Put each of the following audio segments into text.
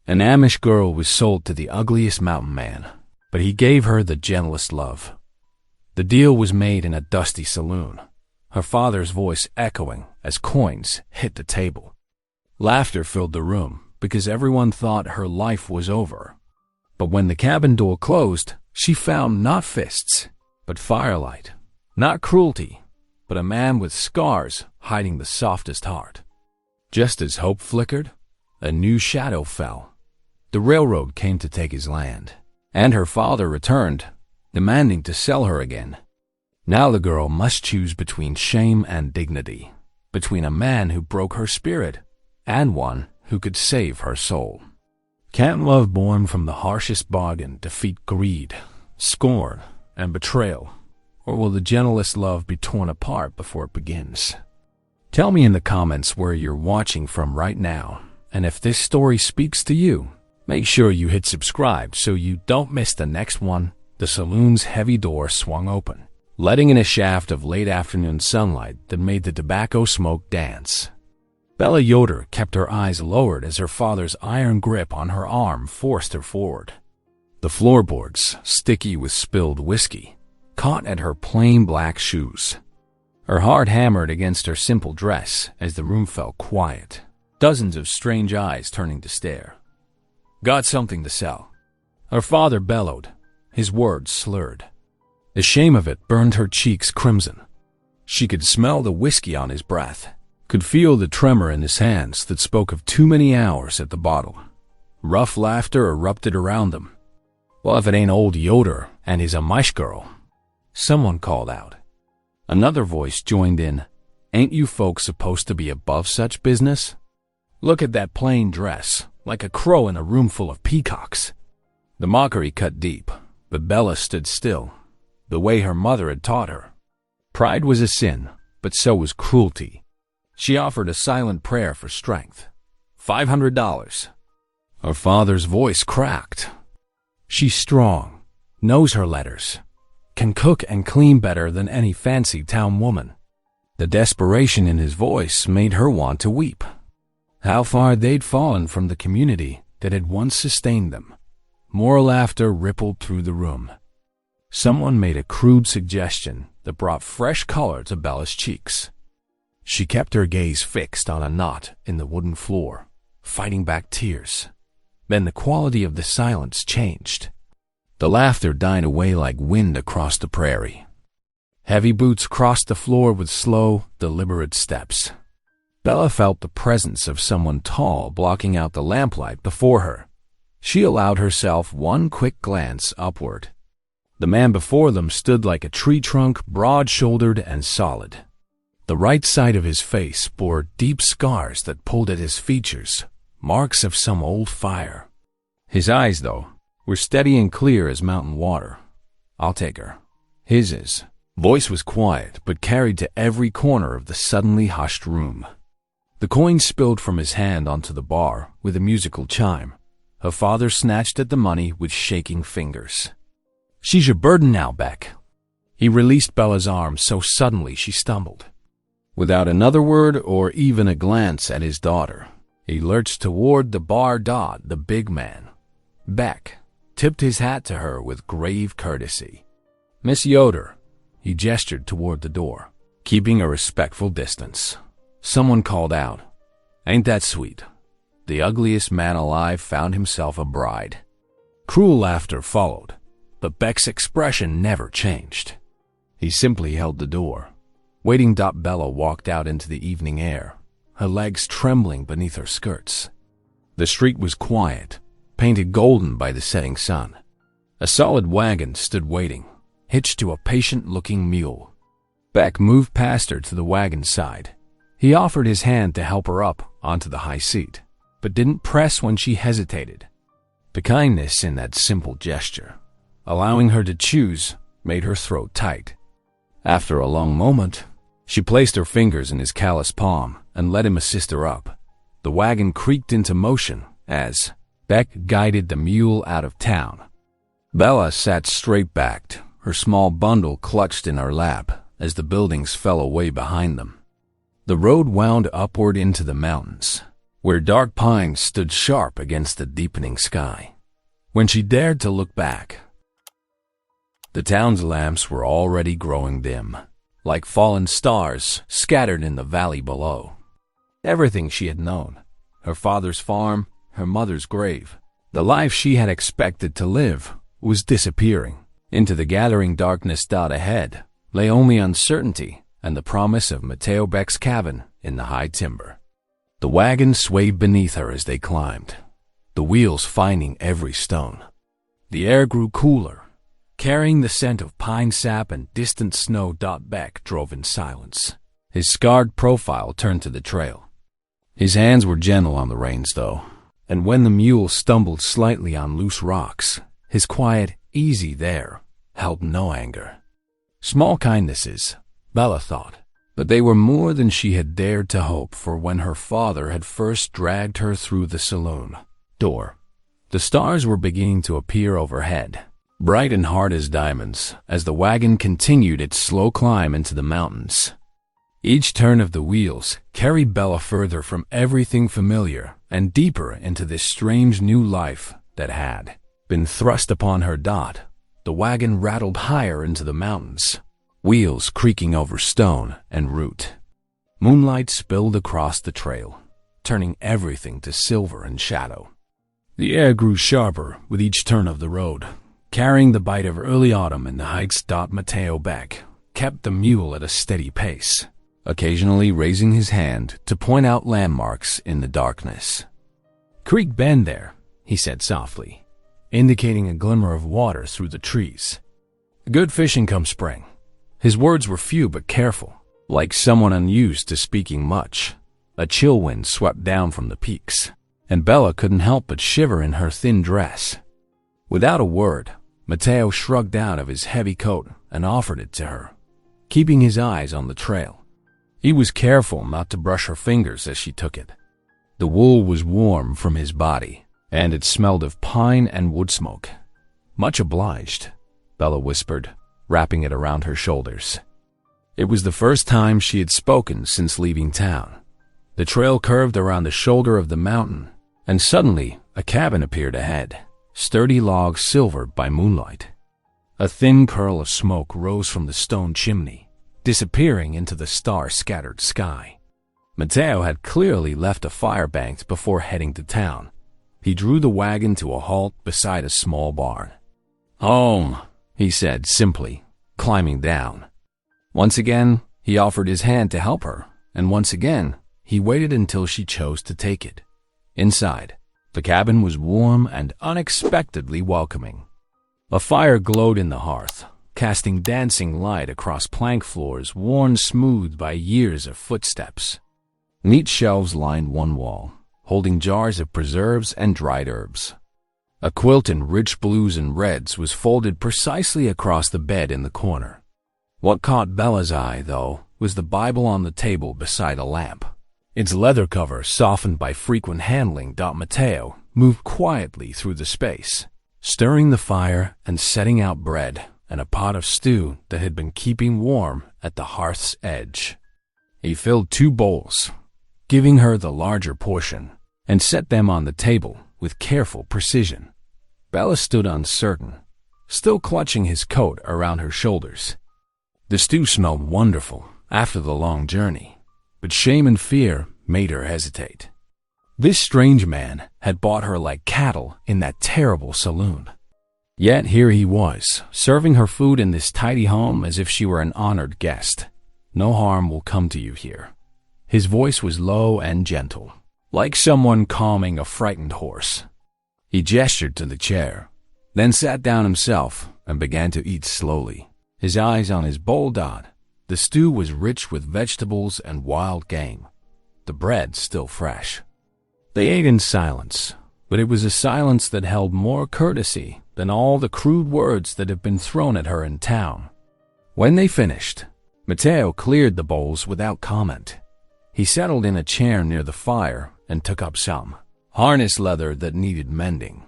An Amish girl was sold to the ugliest mountain man, but he gave her the gentlest love. The deal was made in a dusty saloon, her father's voice echoing as coins hit the table. Laughter filled the room because everyone thought her life was over. But when the cabin door closed, she found not fists, but firelight, not cruelty, but a man with scars hiding the softest heart. Just as hope flickered, a new shadow fell. The railroad came to take his land, and her father returned, demanding to sell her again. Now the girl must choose between shame and dignity, between a man who broke her spirit and one who could save her soul. Can love born from the harshest bargain defeat greed, scorn, and betrayal? Or will the gentlest love be torn apart before it begins? Tell me in the comments where you're watching from right now, and if this story speaks to you, make sure you hit subscribe so you don't miss the next one. The saloon's heavy door swung open, letting in a shaft of late afternoon sunlight that made the tobacco smoke dance. Bella Yoder kept her eyes lowered as her father's iron grip on her arm forced her forward. The floorboards, sticky with spilled whiskey, caught at her plain black shoes. Her heart hammered against her simple dress as the room fell quiet, dozens of strange eyes turning to stare. Got something to sell, her father bellowed, his words slurred. The shame of it burned her cheeks crimson. She could smell the whiskey on his breath, could feel the tremor in his hands that spoke of too many hours at the bottle. Rough laughter erupted around them. Well, if it ain't old Yoder and his Amish girl, someone called out. Another voice joined in. Ain't you folks supposed to be above such business? Look at that plain dress, like a crow in a room full of peacocks. The mockery cut deep, but Bella stood still, the way her mother had taught her. Pride was a sin, but so was cruelty. She offered a silent prayer for strength. $500. Her father's voice cracked. She's strong, knows her letters, can cook and clean better than any fancy town woman. The desperation in his voice made her want to weep. How far they'd fallen from the community that had once sustained them. More laughter rippled through the room. Someone made a crude suggestion that brought fresh color to Bella's cheeks. She kept her gaze fixed on a knot in the wooden floor, fighting back tears. Then the quality of the silence changed. The laughter died away like wind across the prairie. Heavy boots crossed the floor with slow, deliberate steps. Bella felt the presence of someone tall blocking out the lamplight before her. She allowed herself one quick glance upward. The man before them stood like a tree trunk, broad-shouldered and solid. The right side of his face bore deep scars that pulled at his features, marks of some old fire. His eyes, though, were steady and clear as mountain water. I'll take her. His voice was quiet, but carried to every corner of the suddenly hushed room. The coin spilled from his hand onto the bar with a musical chime. Her father snatched at the money with shaking fingers. She's your burden now, Beck. He released Bella's arm so suddenly she stumbled. Without another word or even a glance at his daughter, he lurched toward the bar Dodd, the big man. Beck tipped his hat to her with grave courtesy. Miss Yoder, he gestured toward the door, keeping a respectful distance. Someone called out, Ain't that sweet? The ugliest man alive found himself a bride. Cruel laughter followed, but Beck's expression never changed. He simply held the door. Waiting, Bella walked out into the evening air, her legs trembling beneath her skirts. The street was quiet, painted golden by the setting sun. A solid wagon stood waiting, hitched to a patient-looking mule. Beck moved past her to the wagon's side. He offered his hand to help her up onto the high seat, but didn't press when she hesitated. The kindness in that simple gesture, allowing her to choose, made her throat tight. After a long moment, she placed her fingers in his calloused palm and let him assist her up. The wagon creaked into motion as Beck guided the mule out of town. Bella sat straight-backed, her small bundle clutched in her lap as the buildings fell away behind them. The road wound upward into the mountains, where dark pines stood sharp against the deepening sky. When she dared to look back, the town's lamps were already growing dim, like fallen stars scattered in the valley below. Everything she had known, her father's farm, her mother's grave, the life she had expected to live, was disappearing. Into the gathering darkness ahead lay only uncertainty and the promise of Mateo Beck's cabin in the high timber. The wagon swayed beneath her as they climbed, the wheels finding every stone. The air grew cooler, carrying the scent of pine sap and distant snow. Beck drove in silence, his scarred profile turned to the trail. His hands were gentle on the reins, though, and when the mule stumbled slightly on loose rocks, his quiet, easy there held no anger. Small kindnesses, Bella thought, but they were more than she had dared to hope for when her father had first dragged her through the saloon door. The stars were beginning to appear overhead, bright and hard as diamonds, as the wagon continued its slow climb into the mountains. Each turn of the wheels carried Bella further from everything familiar and deeper into this strange new life that had been thrust upon her. The wagon rattled higher into the mountains, wheels creaking over stone and root. Moonlight spilled across the trail, turning everything to silver and shadow. The air grew sharper with each turn of the road, carrying the bite of early autumn in the heights. Mateo Beck kept the mule at a steady pace, occasionally raising his hand to point out landmarks in the darkness. "Creek Bend there," he said softly, indicating a glimmer of water through the trees. "Good fishing come spring." His words were few but careful, like someone unused to speaking much. A chill wind swept down from the peaks, and Bella couldn't help but shiver in her thin dress. Without a word, Mateo shrugged out of his heavy coat and offered it to her, keeping his eyes on the trail. He was careful not to brush her fingers as she took it. The wool was warm from his body, and it smelled of pine and wood smoke. "Much obliged," Bella whispered, wrapping it around her shoulders. It was the first time she had spoken since leaving town. The trail curved around the shoulder of the mountain, and suddenly a cabin appeared ahead, sturdy logs silvered by moonlight. A thin curl of smoke rose from the stone chimney, disappearing into the star-scattered sky. Mateo had clearly left a fire banked before heading to town. He drew the wagon to a halt beside a small barn. "Home," he said simply, climbing down. Once again, he offered his hand to help her, and once again, he waited until she chose to take it. Inside, the cabin was warm and unexpectedly welcoming. A fire glowed in the hearth, casting dancing light across plank floors worn smooth by years of footsteps. Neat shelves lined one wall, holding jars of preserves and dried herbs. A quilt in rich blues and reds was folded precisely across the bed in the corner. What caught Bella's eye, though, was the Bible on the table beside a lamp. Its leather cover softened by frequent handling. Mateo moved quietly through the space, stirring the fire and setting out bread and a pot of stew that had been keeping warm at the hearth's edge. He filled 2 bowls, giving her the larger portion, and set them on the table with careful precision. Bella stood uncertain, still clutching his coat around her shoulders. The stew smelled wonderful after the long journey, but shame and fear made her hesitate. This strange man had bought her like cattle in that terrible saloon. Yet here he was, serving her food in this tidy home as if she were an honored guest. "No harm will come to you here." His voice was low and gentle, like someone calming a frightened horse. He gestured to the chair, then sat down himself and began to eat slowly, his eyes on his bowl. The stew was rich with vegetables and wild game, the bread still fresh. They ate in silence, but it was a silence that held more courtesy than all the crude words that had been thrown at her in town. When they finished, Mateo cleared the bowls without comment. He settled in a chair near the fire and took up some harness leather that needed mending.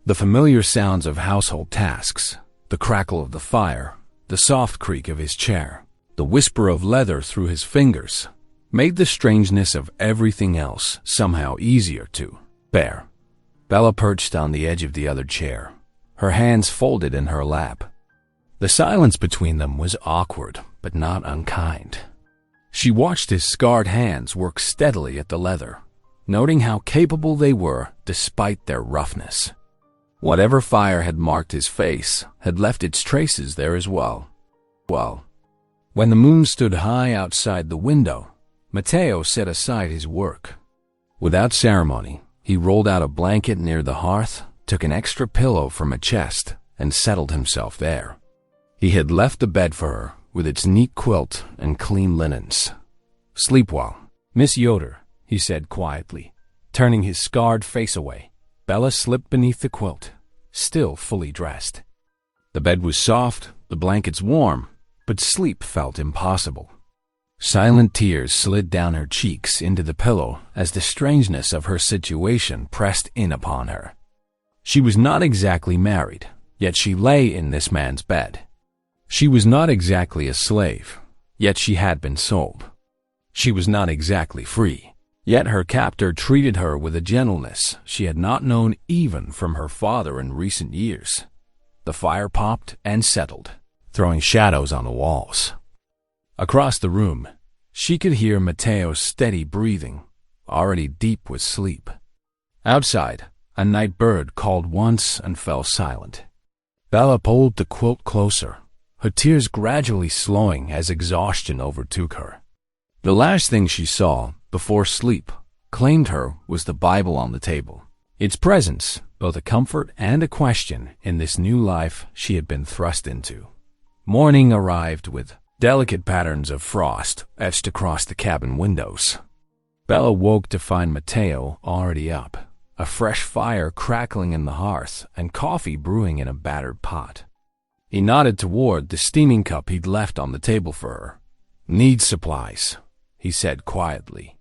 The familiar sounds of household tasks, the crackle of the fire, the soft creak of his chair, the whisper of leather through his fingers, made the strangeness of everything else somehow easier to bear. Bella perched on the edge of the other chair, her hands folded in her lap. The silence between them was awkward, but not unkind. She watched his scarred hands work steadily at the leather, noting how capable they were despite their roughness. Whatever fire had marked his face had left its traces there as well. When the moon stood high outside the window, Matteo set aside his work. Without ceremony, he rolled out a blanket near the hearth, took an extra pillow from a chest, and settled himself there. He had left the bed for her, with its neat quilt and clean linens. "Sleep well, Miss Yoder," he said quietly. Turning his scarred face away, Bella slipped beneath the quilt, still fully dressed. The bed was soft, the blankets warm, but sleep felt impossible. Silent tears slid down her cheeks into the pillow as the strangeness of her situation pressed in upon her. She was not exactly married, yet she lay in this man's bed. She was not exactly a slave, yet she had been sold. She was not exactly free, yet her captor treated her with a gentleness she had not known even from her father in recent years. The fire popped and settled, throwing shadows on the walls. Across the room, she could hear Matteo's steady breathing, already deep with sleep. Outside, a night bird called once and fell silent. Bella pulled the quilt closer, her tears gradually slowing as exhaustion overtook her. The last thing she saw before sleep claimed her was the Bible on the table, its presence both a comfort and a question in this new life she had been thrust into. Morning arrived with delicate patterns of frost etched across the cabin windows. Bella woke to find Matteo already up, a fresh fire crackling in the hearth and coffee brewing in a battered pot. He nodded toward the steaming cup he'd left on the table for her. "Needs supplies," he said quietly.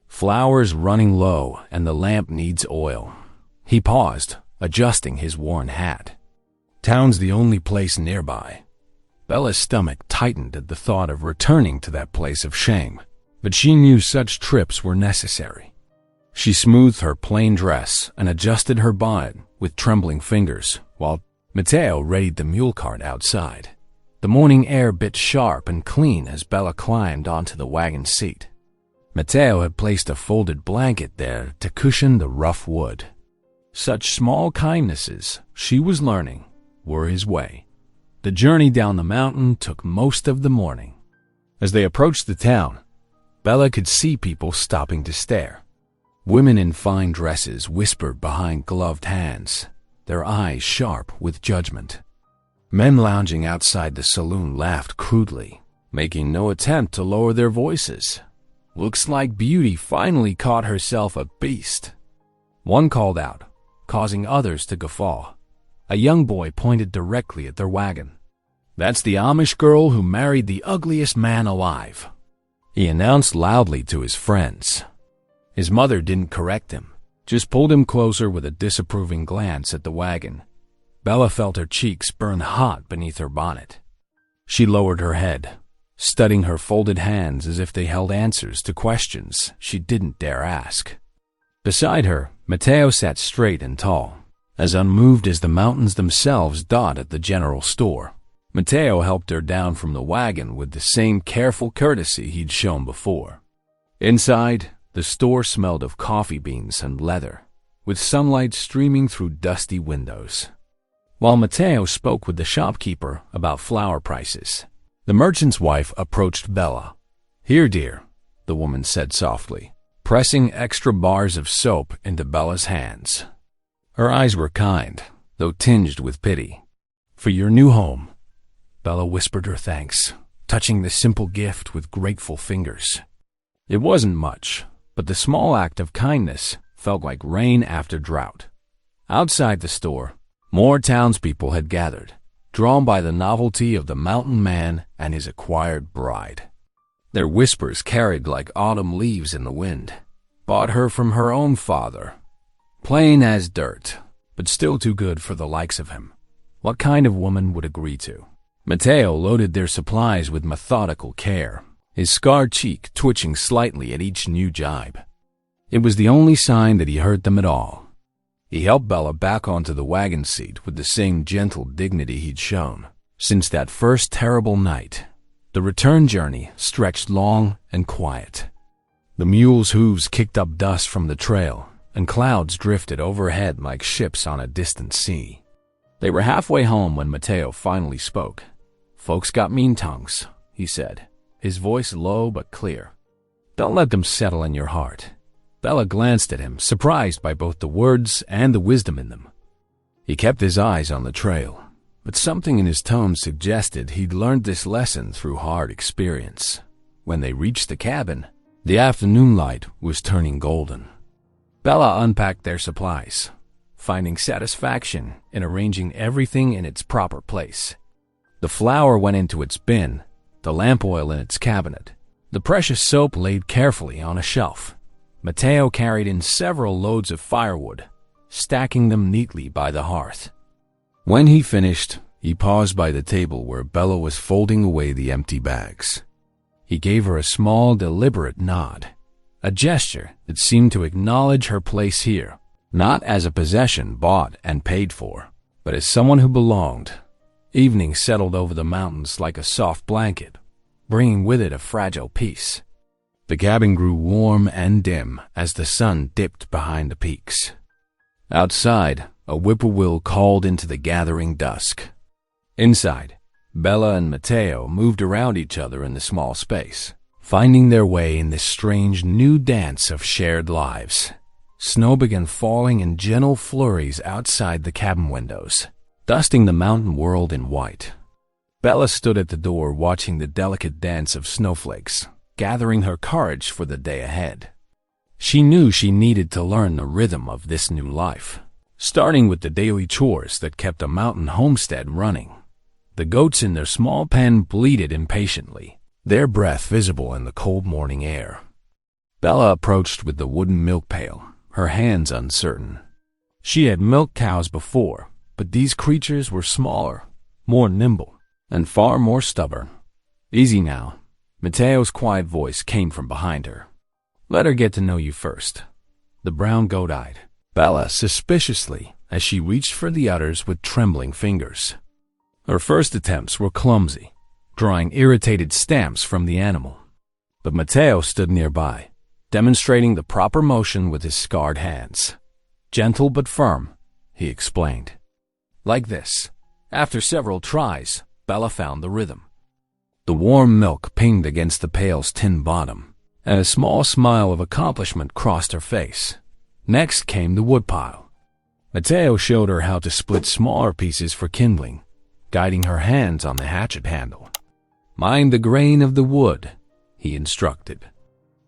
"Flour's running low and the lamp needs oil." He paused, adjusting his worn hat. "Town's the only place nearby." Bella's stomach tightened at the thought of returning to that place of shame, but she knew such trips were necessary. She smoothed her plain dress and adjusted her bonnet with trembling fingers, while Matteo readied the mule cart outside. The morning air bit sharp and clean as Bella climbed onto the wagon seat. Matteo had placed a folded blanket there to cushion the rough wood. Such small kindnesses, she was learning, were his way. The journey down the mountain took most of the morning. As they approached the town, Bella could see people stopping to stare. Women in fine dresses whispered behind gloved hands, their eyes sharp with judgment. Men lounging outside the saloon laughed crudely, making no attempt to lower their voices. "Looks like Beauty finally caught herself a beast." One called out, causing others to guffaw. A young boy pointed directly at their wagon. "That's the Amish girl who married the ugliest man alive," he announced loudly to his friends. His mother didn't correct him, just pulled him closer with a disapproving glance at the wagon. Bella felt her cheeks burn hot beneath her bonnet. She lowered her head, studying her folded hands as if they held answers to questions she didn't dare ask. Beside her, Matteo sat straight and tall, as unmoved as the mountains themselves dotted the general store. Matteo helped her down from the wagon with the same careful courtesy he'd shown before. Inside, the store smelled of coffee beans and leather, with sunlight streaming through dusty windows. While Matteo spoke with the shopkeeper about flour prices, the merchant's wife approached Bella. "Here, dear," the woman said softly, pressing extra bars of soap into Bella's hands. Her eyes were kind, though tinged with pity. "For your new home." Bella whispered her thanks, touching the simple gift with grateful fingers. It wasn't much, but the small act of kindness felt like rain after drought. Outside the store, more townspeople had gathered, drawn by the novelty of the mountain man and his acquired bride. Their whispers carried like autumn leaves in the wind. Bought her from her own father. Plain as dirt, but still too good for the likes of him. What kind of woman would agree to? Matteo loaded their supplies with methodical care, his scarred cheek twitching slightly at each new jibe. It was the only sign that he hurt them at all. He helped Bella back onto the wagon seat with the same gentle dignity he'd shown since that first terrible night. The return journey stretched long and quiet. The mules' hooves kicked up dust from the trail, and clouds drifted overhead like ships on a distant sea. They were halfway home when Mateo finally spoke. "Folks got mean tongues," he said, his voice low but clear. "Don't let them settle in your heart." Bella glanced at him, surprised by both the words and the wisdom in them. He kept his eyes on the trail, but something in his tone suggested he'd learned this lesson through hard experience. When they reached the cabin, the afternoon light was turning golden. Bella unpacked their supplies, finding satisfaction in arranging everything in its proper place. The flour went into its bin, the lamp oil in its cabinet, the precious soap laid carefully on a shelf. Mateo carried in several loads of firewood, stacking them neatly by the hearth. When he finished, he paused by the table where Bella was folding away the empty bags. He gave her a small, deliberate nod, a gesture that seemed to acknowledge her place here, not as a possession bought and paid for, but as someone who belonged. Evening settled over the mountains like a soft blanket, bringing with it a fragile peace. The cabin grew warm and dim as the sun dipped behind the peaks. Outside, a whippoorwill called into the gathering dusk. Inside, Bella and Mateo moved around each other in the small space, finding their way in this strange new dance of shared lives. Snow began falling in gentle flurries outside the cabin windows, dusting the mountain world in white. Bella stood at the door watching the delicate dance of snowflakes, gathering her courage for the day ahead. She knew she needed to learn the rhythm of this new life, starting with the daily chores that kept a mountain homestead running. The goats in their small pen bleated impatiently, their breath visible in the cold morning air. Bella approached with the wooden milk pail, her hands uncertain. She had milked cows before, but these creatures were smaller, more nimble, and far more stubborn. "Easy now." Mateo's quiet voice came from behind her. "Let her get to know you first." The brown goat eyed Bella suspiciously as she reached for the udders with trembling fingers. Her first attempts were clumsy, drawing irritated stamps from the animal. But Mateo stood nearby, demonstrating the proper motion with his scarred hands. "Gentle but firm," he explained. Like this. After several tries, Bella found the rhythm. The warm milk pinged against the pail's tin bottom, and a small smile of accomplishment crossed her face. Next came the woodpile. Mateo showed her how to split smaller pieces for kindling, guiding her hands on the hatchet handle. "Mind the grain of the wood," he instructed.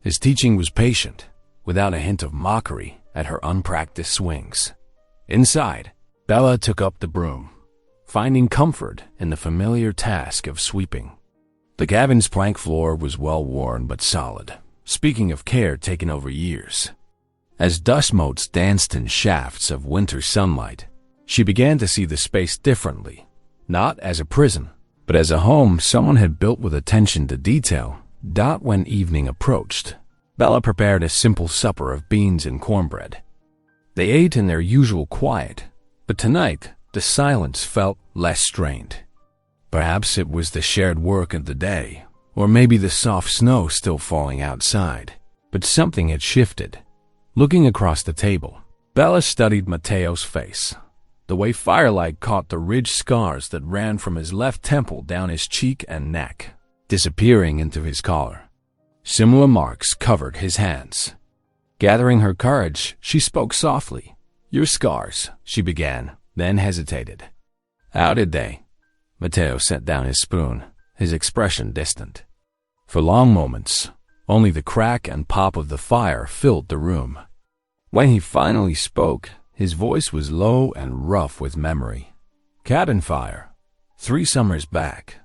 His teaching was patient, without a hint of mockery at her unpracticed swings. Inside, Bella took up the broom, finding comfort in the familiar task of sweeping. The cabin's plank floor was well-worn but solid, speaking of care taken over years. As dust motes danced in shafts of winter sunlight, she began to see the space differently, not as a prison, but as a home someone had built with attention to detail. When evening approached, Bella prepared a simple supper of beans and cornbread. They ate in their usual quiet, but tonight the silence felt less strained. Perhaps it was the shared work of the day, or maybe the soft snow still falling outside, but something had shifted. Looking across the table, Bella studied Mateo's face, the way firelight caught the ridged scars that ran from his left temple down his cheek and neck, disappearing into his collar. Similar marks covered his hands. Gathering her courage, she spoke softly. "Your scars," she began, then hesitated. "How did they?" Mateo set down his spoon, his expression distant. For long moments, only the crack and pop of the fire filled the room. When he finally spoke, his voice was low and rough with memory. "Cabin fire. 3 summers back.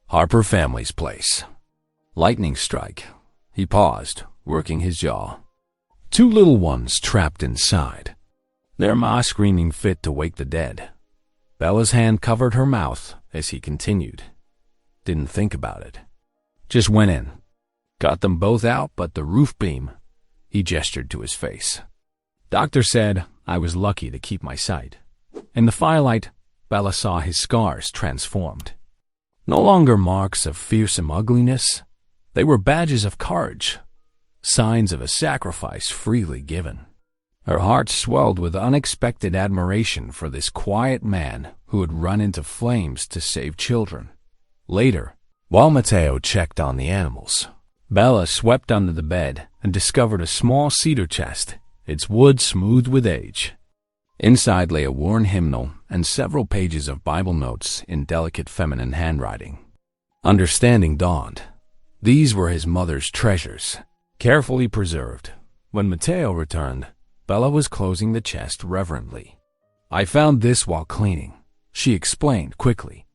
Harper family's place. Lightning strike." He paused, working his jaw. 2 little ones trapped inside. Their ma screaming fit to wake the dead. Bella's hand covered her mouth as he continued. Didn't think about it. Just went in. Got them both out but the roof beam. He gestured to his face. Doctor said I was lucky to keep my sight. In the firelight, Bella saw his scars transformed. No longer marks of fearsome ugliness. They were badges of courage, signs of a sacrifice freely given. Her heart swelled with unexpected admiration for this quiet man who had run into flames to save children. Later, while Matteo checked on the animals, Bella swept under the bed and discovered a small cedar chest, its wood smoothed with age. Inside lay a worn hymnal and several pages of Bible notes in delicate feminine handwriting. Understanding dawned. These were his mother's treasures, carefully preserved. When Matteo returned, Bella was closing the chest reverently. I found this while cleaning, she explained quickly.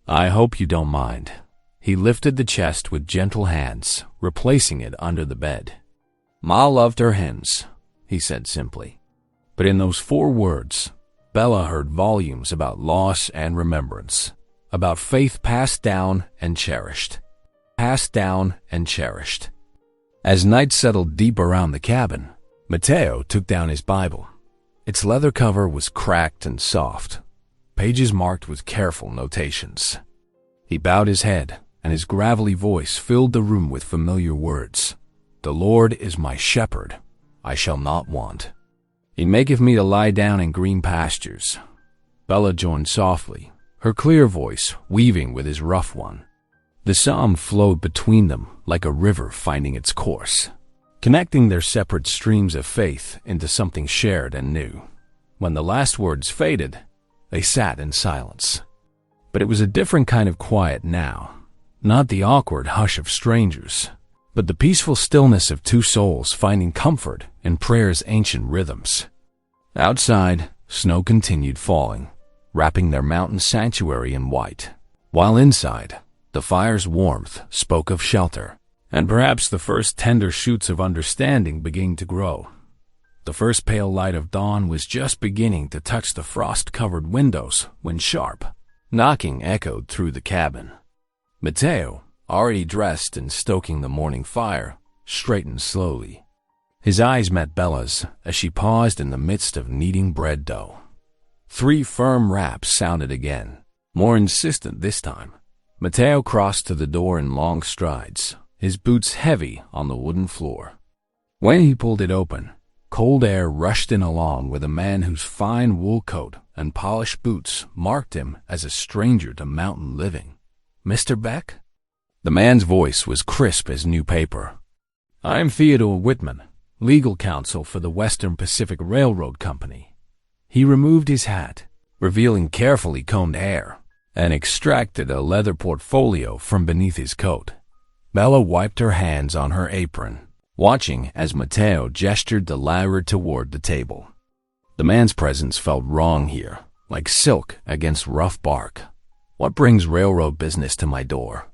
I hope you don't mind. He lifted the chest with gentle hands, replacing it under the bed. Ma loved her hymns, he said simply. But in those 4 words, Bella heard volumes about loss and remembrance, about faith passed down and cherished. Passed down and cherished. As night settled deep around the cabin, Matteo took down his Bible. Its leather cover was cracked and soft, pages marked with careful notations. He bowed his head, and his gravelly voice filled the room with familiar words. The Lord is my shepherd, I shall not want. He maketh me to lie down in green pastures. Bella joined softly, her clear voice weaving with his rough one. The psalm flowed between them like a river finding its course, connecting their separate streams of faith into something shared and new. When the last words faded, they sat in silence. But it was a different kind of quiet now, not the awkward hush of strangers, but the peaceful stillness of 2 souls finding comfort in prayer's ancient rhythms. Outside, snow continued falling, wrapping their mountain sanctuary in white, while inside, the fire's warmth spoke of shelter, and perhaps the first tender shoots of understanding began to grow. The first pale light of dawn was just beginning to touch the frost-covered windows when sharp knocking echoed through the cabin. Matteo, already dressed and stoking the morning fire, straightened slowly. His eyes met Bella's as she paused in the midst of kneading bread dough. 3 firm raps sounded again, more insistent this time. Matteo crossed to the door in long strides, his boots heavy on the wooden floor. When he pulled it open, cold air rushed in along with a man whose fine wool coat and polished boots marked him as a stranger to mountain living. Mr. Beck? The man's voice was crisp as new paper. I'm Theodore Whitman, legal counsel for the Western Pacific Railroad Company. He removed his hat, revealing carefully combed hair, and extracted a leather portfolio from beneath his coat. Bella wiped her hands on her apron, watching as Matteo gestured the latter toward the table. The man's presence felt wrong here, like silk against rough bark. What brings railroad business to my door?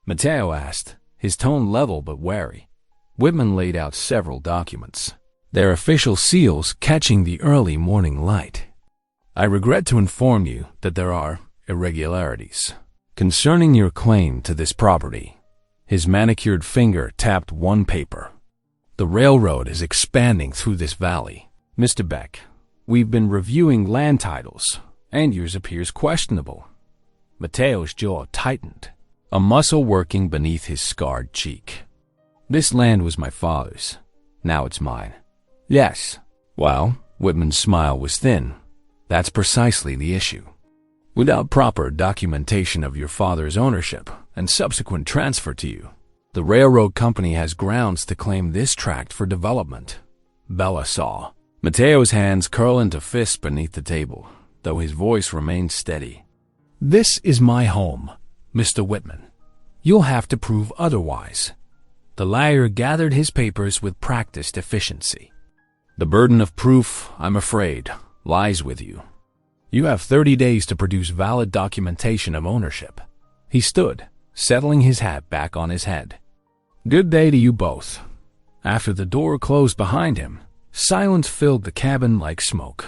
Matteo asked, his tone level but wary. Whitman laid out several documents, their official seals catching the early morning light. I regret to inform you that there are irregularities concerning your claim to this property. His manicured finger tapped one paper. The railroad is expanding through this valley. Mr. Beck, we've been reviewing land titles, and yours appears questionable. Matteo's jaw tightened, a muscle working beneath his scarred cheek. This land was my father's. Now it's mine. Yes. Well, Whitman's smile was thin. That's precisely the issue. Without proper documentation of your father's ownership and subsequent transfer to you, the railroad company has grounds to claim this tract for development. Bella saw Matteo's hands curl into fists beneath the table, though his voice remained steady. This is my home, Mr. Whitman. You'll have to prove otherwise. The liar gathered his papers with practiced efficiency. The burden of proof, I'm afraid, lies with you. You have 30 days to produce valid documentation of ownership. He stood, settling his hat back on his head. Good day to you both. After the door closed behind him, silence filled the cabin like smoke.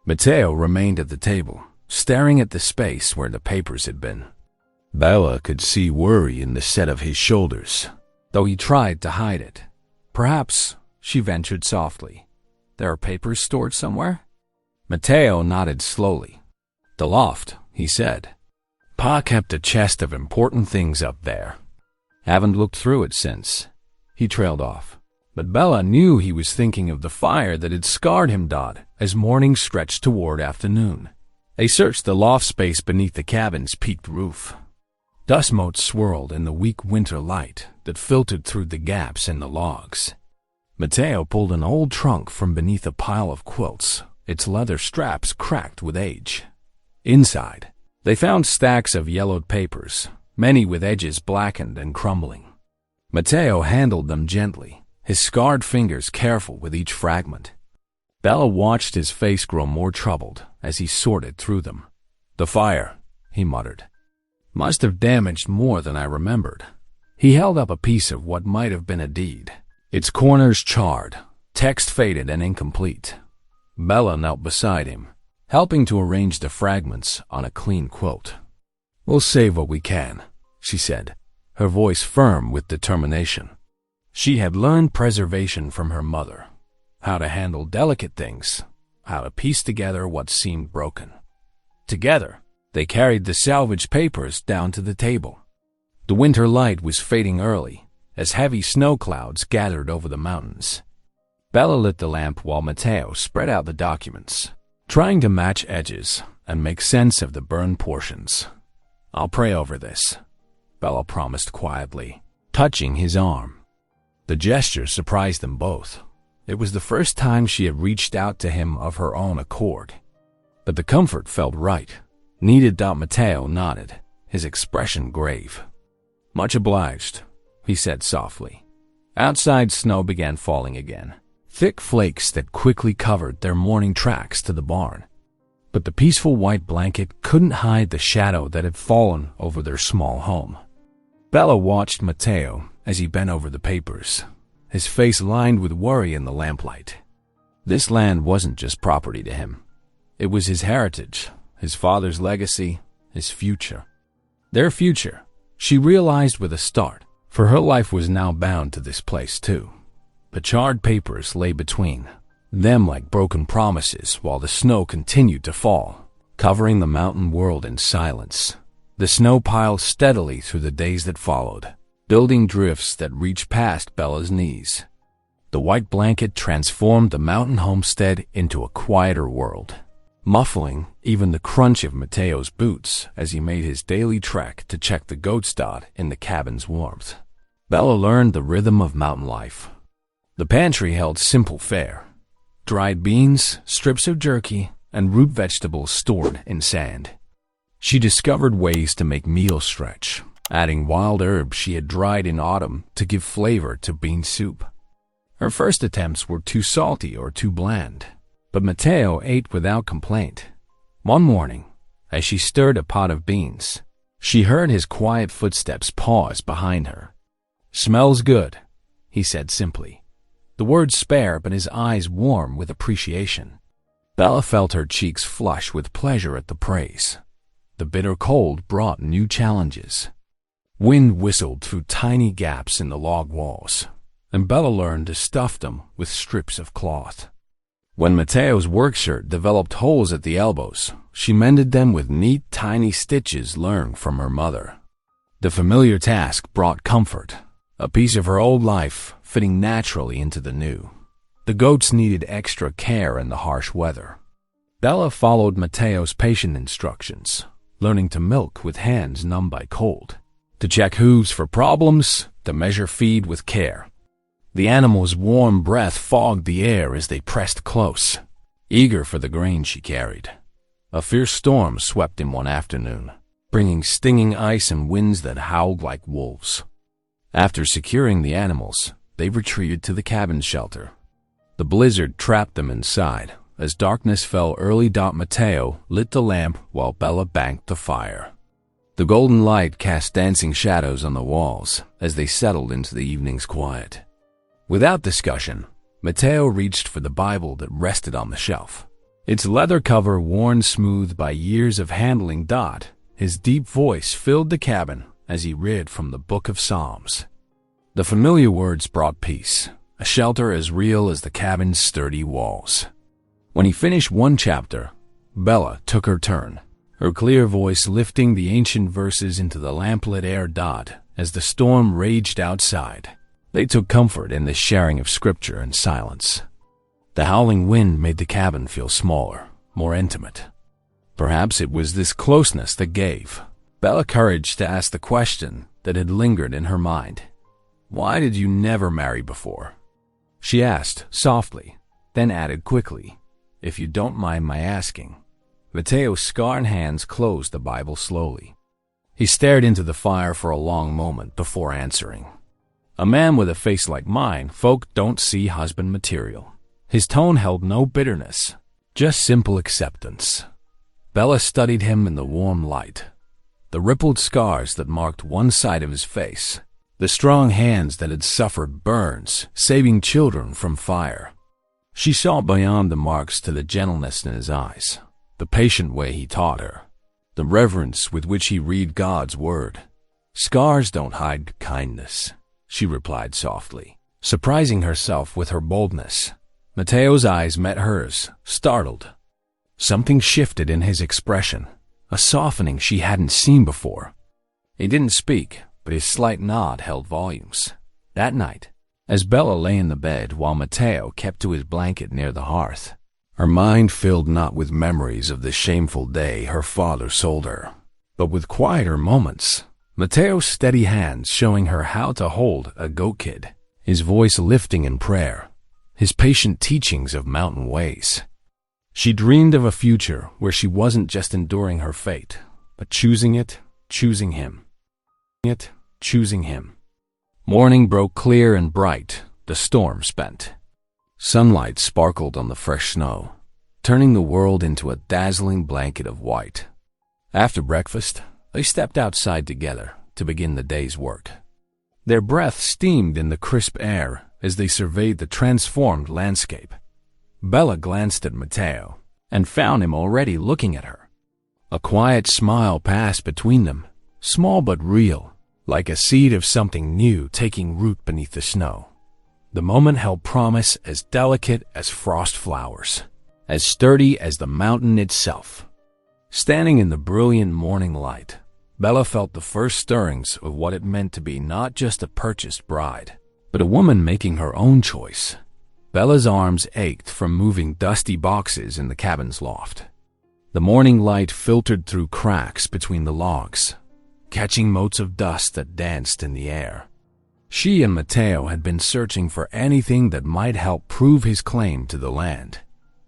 Matteo remained at the table, staring at the space where the papers had been. Bella could see worry in the set of his shoulders, though he tried to hide it. Perhaps, she ventured softly, there are papers stored somewhere? Mateo nodded slowly. The loft, he said. Pa kept a chest of important things up there. Haven't looked through it since. He trailed off. But Bella knew he was thinking of the fire that had scarred him. As morning stretched toward afternoon, they searched the loft space beneath the cabin's peaked roof. Dust motes swirled in the weak winter light that filtered through the gaps in the logs. Mateo pulled an old trunk from beneath a pile of quilts, its leather straps cracked with age. Inside, they found stacks of yellowed papers, many with edges blackened and crumbling. Mateo handled them gently, his scarred fingers careful with each fragment. Bella watched his face grow more troubled as he sorted through them. The fire, he muttered, must have damaged more than I remembered. He held up a piece of what might have been a deed, its corners charred, text faded and incomplete. Bella knelt beside him, helping to arrange the fragments on a clean quilt. We'll save what we can, she said, her voice firm with determination. She had learned preservation from her mother, how to handle delicate things, how to piece together what seemed broken. Together, they carried the salvaged papers down to the table. The winter light was fading early, as heavy snow clouds gathered over the mountains. Bella lit the lamp while Mateo spread out the documents, trying to match edges and make sense of the burned portions. I'll pray over this, Bella promised quietly, touching his arm. The gesture surprised them both. It was the first time she had reached out to him of her own accord. But the comfort felt right. Needed. Mateo nodded, his expression grave. Much obliged, he said softly. Outside, snow began falling again, thick flakes that quickly covered their morning tracks to the barn. But the peaceful white blanket couldn't hide the shadow that had fallen over their small home. Bella watched Mateo as he bent over the papers, his face lined with worry in the lamplight. This land wasn't just property to him. It was his heritage, his father's legacy, his future. Their future, she realized with a start, for her life was now bound to this place too. The charred papers lay between them like broken promises while the snow continued to fall, covering the mountain world in silence. The snow piled steadily through the days that followed, building drifts that reached past Bella's knees. The white blanket transformed the mountain homestead into a quieter world, muffling even the crunch of Mateo's boots as he made his daily trek to check the goats in the cabin's warmth. Bella learned the rhythm of mountain life. The pantry held simple fare: dried beans, strips of jerky, and root vegetables stored in sand. She discovered ways to make meals stretch, adding wild herbs she had dried in autumn to give flavor to bean soup. Her first attempts were too salty or too bland, but Mateo ate without complaint. One morning, as she stirred a pot of beans, she heard his quiet footsteps pause behind her. "Smells good," he said simply, the words spare but his eyes warm with appreciation. Bella felt her cheeks flush with pleasure at the praise. The bitter cold brought new challenges. Wind whistled through tiny gaps in the log walls, and Bella learned to stuff them with strips of cloth. When Mateo's work shirt developed holes at the elbows, she mended them with neat, tiny stitches learned from her mother. The familiar task brought comfort, a piece of her old life fitting naturally into the new. The goats needed extra care in the harsh weather. Bella followed Mateo's patient instructions, learning to milk with hands numb by cold, to check hooves for problems, to measure feed with care. The animals' warm breath fogged the air as they pressed close, eager for the grain she carried. A fierce storm swept in one afternoon, bringing stinging ice and winds that howled like wolves. After securing the animals, they retreated to the cabin shelter. The blizzard trapped them inside. As darkness fell early, Mateo lit the lamp while Bella banked the fire. The golden light cast dancing shadows on the walls as they settled into the evening's quiet. Without discussion, Mateo reached for the Bible that rested on the shelf. Its leather cover worn smooth by years of handling. His deep voice filled the cabin as he read from the Book of Psalms. The familiar words brought peace, a shelter as real as the cabin's sturdy walls. When he finished one chapter, Bella took her turn, her clear voice lifting the ancient verses into the lamplit air as the storm raged outside. They took comfort in the sharing of scripture and silence. The howling wind made the cabin feel smaller, more intimate. Perhaps it was this closeness that gave Bella courage to ask the question that had lingered in her mind. "Why did you never marry before?" She asked softly, then added quickly, "If you don't mind my asking." Mateo's scarred hands closed the Bible slowly. He stared into the fire for a long moment before answering. "A man with a face like mine, folk don't see husband material." His tone held no bitterness, just simple acceptance. Bella studied him in the warm light. The rippled scars that marked one side of his face, the strong hands that had suffered burns, saving children from fire. She saw beyond the marks to the gentleness in his eyes, the patient way he taught her, the reverence with which he read God's word. "Scars don't hide kindness," she replied softly, surprising herself with her boldness. Mateo's eyes met hers, startled. Something shifted in his expression, a softening she hadn't seen before. He didn't speak, but his slight nod held volumes. That night, as Bella lay in the bed while Mateo kept to his blanket near the hearth, her mind filled not with memories of the shameful day her father sold her, but with quieter moments. Mateo's steady hands showing her how to hold a goat kid, his voice lifting in prayer, his patient teachings of mountain ways. She dreamed of a future where she wasn't just enduring her fate, but choosing it, choosing him. Choosing him. Morning broke clear and bright, the storm spent. Sunlight sparkled on the fresh snow, turning the world into a dazzling blanket of white. After breakfast, they stepped outside together to begin the day's work. Their breath steamed in the crisp air as they surveyed the transformed landscape. Bella glanced at Mateo and found him already looking at her. A quiet smile passed between them, small but real, like a seed of something new taking root beneath the snow. The moment held promise as delicate as frost flowers, as sturdy as the mountain itself. Standing in the brilliant morning light, Bella felt the first stirrings of what it meant to be not just a purchased bride, but a woman making her own choice. Bella's arms ached from moving dusty boxes in the cabin's loft. The morning light filtered through cracks between the logs, catching motes of dust that danced in the air. She and Mateo had been searching for anything that might help prove his claim to the land.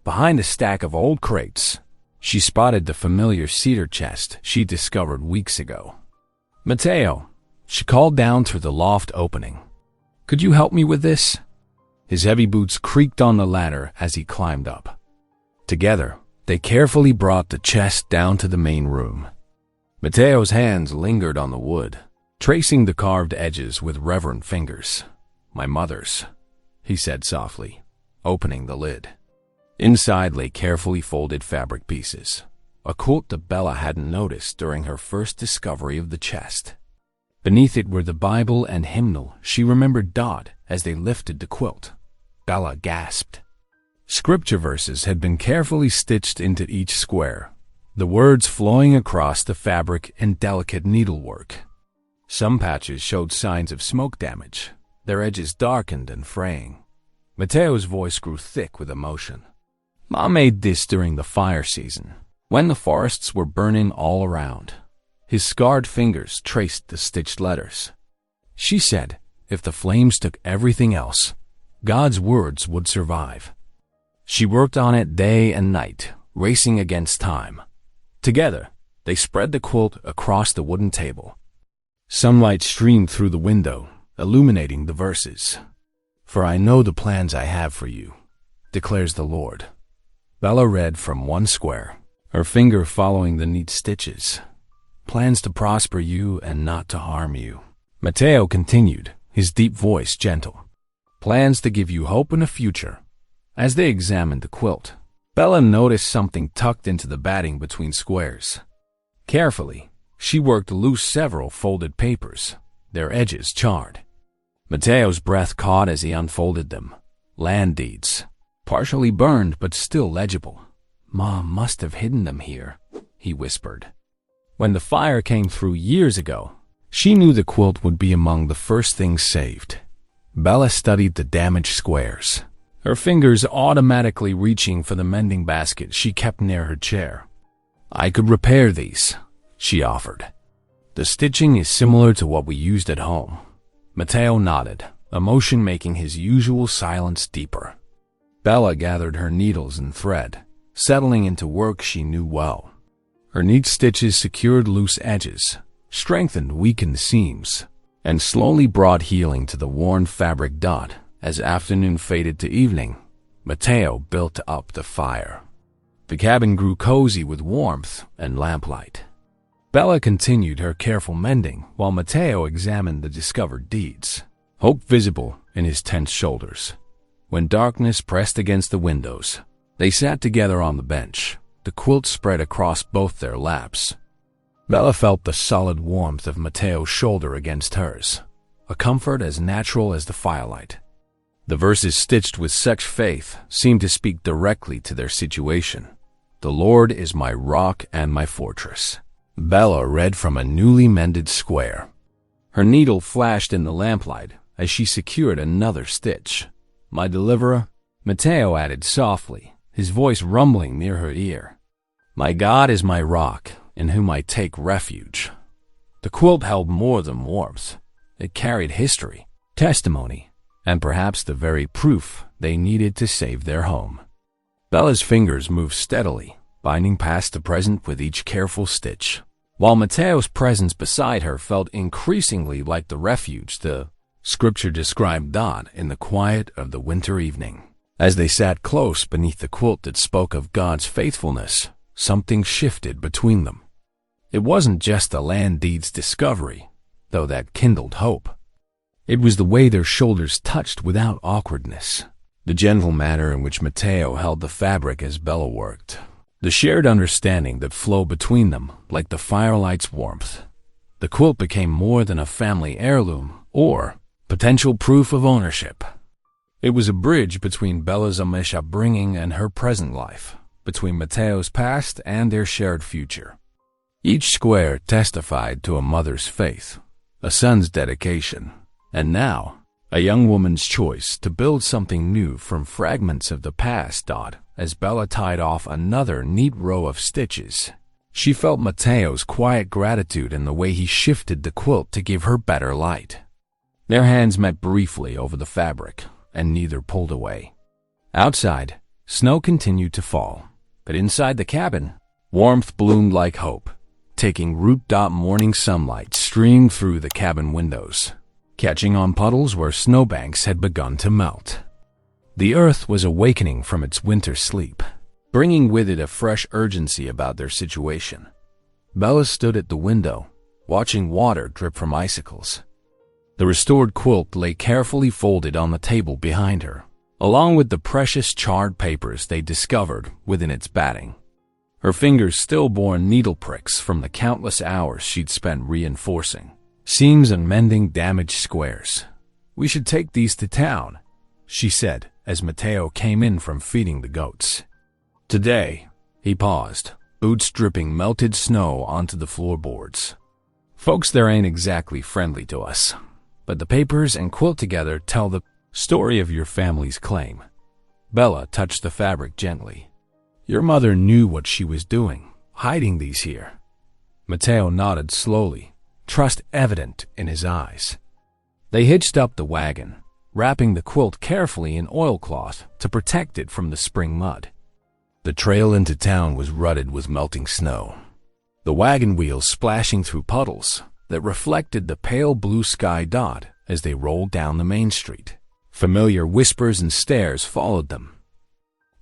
Behind a stack of old crates, she spotted the familiar cedar chest she discovered weeks ago. "Mateo," she called down through the loft opening. "Could you help me with this?" His heavy boots creaked on the ladder as he climbed up. Together, they carefully brought the chest down to the main room. Mateo's hands lingered on the wood, tracing the carved edges with reverent fingers. "My mother's," he said softly, opening the lid. Inside lay carefully folded fabric pieces, a quilt that Bella hadn't noticed during her first discovery of the chest. Beneath it were the Bible and hymnal she remembered as they lifted the quilt. Bella gasped. Scripture verses had been carefully stitched into each square, the words flowing across the fabric in delicate needlework. Some patches showed signs of smoke damage, their edges darkened and fraying. Mateo's voice grew thick with emotion. "Mom made this during the fire season, when the forests were burning all around." His scarred fingers traced the stitched letters. She said, if the flames took everything else, God's words would survive. She worked on it day and night, racing against time. Together, they spread the quilt across the wooden table. Sunlight streamed through the window, illuminating the verses. "For I know the plans I have for you, declares the Lord." Bella read from one square, her finger following the neat stitches. "Plans to prosper you and not to harm you." Mateo continued, his deep voice gentle. "Plans to give you hope and a future." As they examined the quilt, Bella noticed something tucked into the batting between squares. Carefully, she worked loose several folded papers, their edges charred. Mateo's breath caught as he unfolded them. Land deeds. Partially burned, but still legible. Mom must have hidden them here, he whispered. When the fire came through years ago, she knew the quilt would be among the first things saved. Bella studied the damaged squares, her fingers automatically reaching for the mending basket she kept near her chair. I could repair these, she offered. The stitching is similar to what we used at home. Mateo nodded, emotion making his usual silence deeper. Bella gathered her needles and thread, settling into work she knew well. Her neat stitches secured loose edges, strengthened weakened seams, and slowly brought healing to the worn fabric dot. As afternoon faded to evening, Mateo built up the fire. The cabin grew cozy with warmth and lamplight. Bella continued her careful mending while Mateo examined the discovered deeds, hope visible in his tense shoulders. When darkness pressed against the windows, they sat together on the bench, the quilt spread across both their laps. Bella felt the solid warmth of Mateo's shoulder against hers, a comfort as natural as the firelight. The verses stitched with such faith seemed to speak directly to their situation. The Lord is my rock and my fortress. Bella read from a newly mended square. Her needle flashed in the lamplight as she secured another stitch. My deliverer, Mateo added softly, his voice rumbling near her ear. My God is my rock, in whom I take refuge. The quilt held more than warmth. It carried history, testimony, and perhaps the very proof they needed to save their home. Bella's fingers moved steadily, binding past the present with each careful stitch, while Mateo's presence beside her felt increasingly like the refuge the Scripture described God in the quiet of the winter evening. As they sat close beneath the quilt that spoke of God's faithfulness, something shifted between them. It wasn't just the land deed's discovery, though that kindled hope. It was the way their shoulders touched without awkwardness, the gentle manner in which Mateo held the fabric as Bella worked, the shared understanding that flowed between them like the firelight's warmth. The quilt became more than a family heirloom or potential proof of ownership. It was a bridge between Bella's Amish upbringing and her present life, between Mateo's past and their shared future. Each square testified to a mother's faith, a son's dedication, and now, a young woman's choice to build something new from fragments of the past. As Bella tied off another neat row of stitches, she felt Mateo's quiet gratitude in the way he shifted the quilt to give her better light. Their hands met briefly over the fabric, and neither pulled away. Outside, snow continued to fall, but inside the cabin, warmth bloomed like hope, taking root. Morning sunlight streamed through the cabin windows, catching on puddles where snowbanks had begun to melt. The earth was awakening from its winter sleep, bringing with it a fresh urgency about their situation. Bella stood at the window, watching water drip from icicles. The restored quilt lay carefully folded on the table behind her, along with the precious charred papers they discovered within its batting. Her fingers still bore needle pricks from the countless hours she'd spent reinforcing seams and mending damaged squares. We should take these to town, she said as Mateo came in from feeding the goats. Today, he paused, boots dripping melted snow onto the floorboards. Folks there ain't exactly friendly to us, but the papers and quilt together tell the story of your family's claim. Bella touched the fabric gently. Your mother knew what she was doing, hiding these here. Mateo nodded slowly, trust evident in his eyes. They hitched up the wagon, wrapping the quilt carefully in oilcloth to protect it from the spring mud. The trail into town was rutted with melting snow, the wagon wheels splashing through puddles that reflected the pale blue sky as they rolled down the main street. Familiar whispers and stares followed them.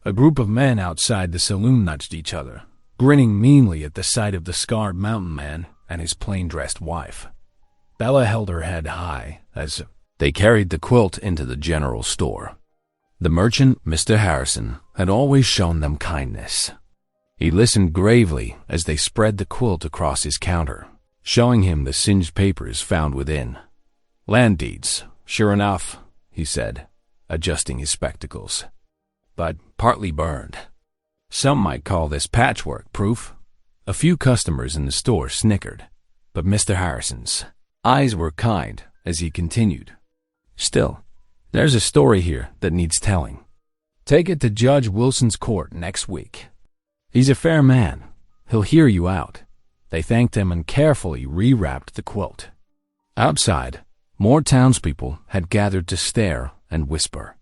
A group of men outside the saloon nudged each other, grinning meanly at the sight of the scarred mountain man and his plain-dressed wife. Bella held her head high as they carried the quilt into the general store. The merchant, Mr. Harrison, had always shown them kindness. He listened gravely as they spread the quilt across his counter, showing him the singed papers found within. Land deeds, Sure enough, he said, adjusting his spectacles. But partly burned. Some might call this patchwork proof. A few customers in the store snickered, but Mr. Harrison's eyes were kind as he continued. Still, there's a story here that needs telling. Take it to Judge Wilson's court next week. He's a fair man. He'll hear you out. They thanked him and carefully rewrapped the quilt. Outside, more townspeople had gathered to stare and whisper.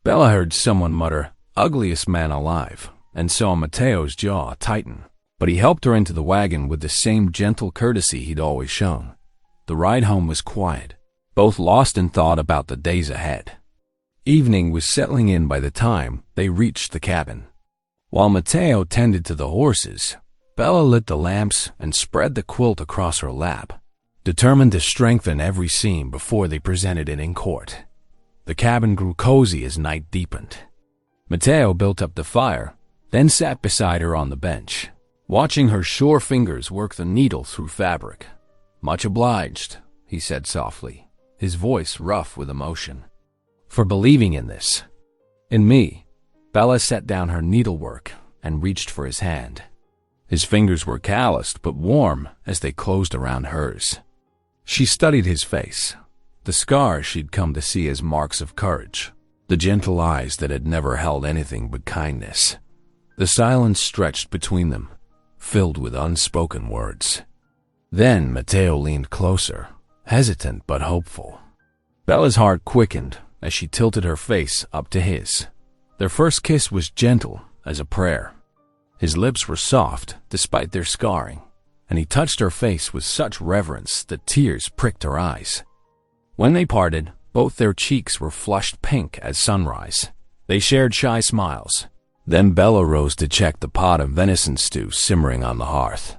Bella heard someone mutter, "Ugliest man alive," and saw Mateo's jaw tighten, but he helped her into the wagon with the same gentle courtesy he'd always shown. The ride home was quiet, both lost in thought about the days ahead. Evening was settling in by the time they reached the cabin. While Mateo tended to the horses, Bella lit the lamps and spread the quilt across her lap, determined to strengthen every seam before they presented it in court. The cabin grew cozy as night deepened. Mateo built up the fire, then sat beside her on the bench, watching her sure fingers work the needle through fabric. "Much obliged," he said softly, his voice rough with emotion, "for believing in this." In me, Bella set down her needlework and reached for his hand. His fingers were calloused but warm as they closed around hers. She studied his face, the scars she'd come to see as marks of courage, the gentle eyes that had never held anything but kindness. The silence stretched between them, filled with unspoken words. Then Mateo leaned closer, hesitant but hopeful. Bella's heart quickened as she tilted her face up to his. Their first kiss was gentle as a prayer. His lips were soft despite their scarring, and he touched her face with such reverence that tears pricked her eyes. When they parted, both their cheeks were flushed pink as sunrise. They shared shy smiles. Then Bella rose to check the pot of venison stew simmering on the hearth.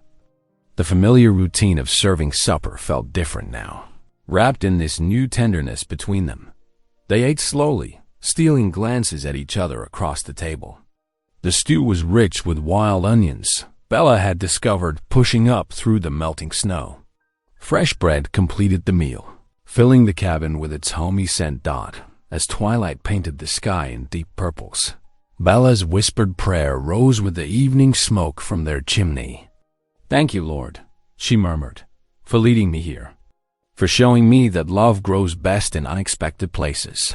The familiar routine of serving supper felt different now, wrapped in this new tenderness between them. They ate slowly, stealing glances at each other across the table. The stew was rich with wild onions Bella had discovered pushing up through the melting snow. Fresh bread completed the meal, filling the cabin with its homey scent dot as twilight painted the sky in deep purples. Bella's whispered prayer rose with the evening smoke from their chimney. "Thank you, Lord," she murmured, "for leading me here, for showing me that love grows best in unexpected places."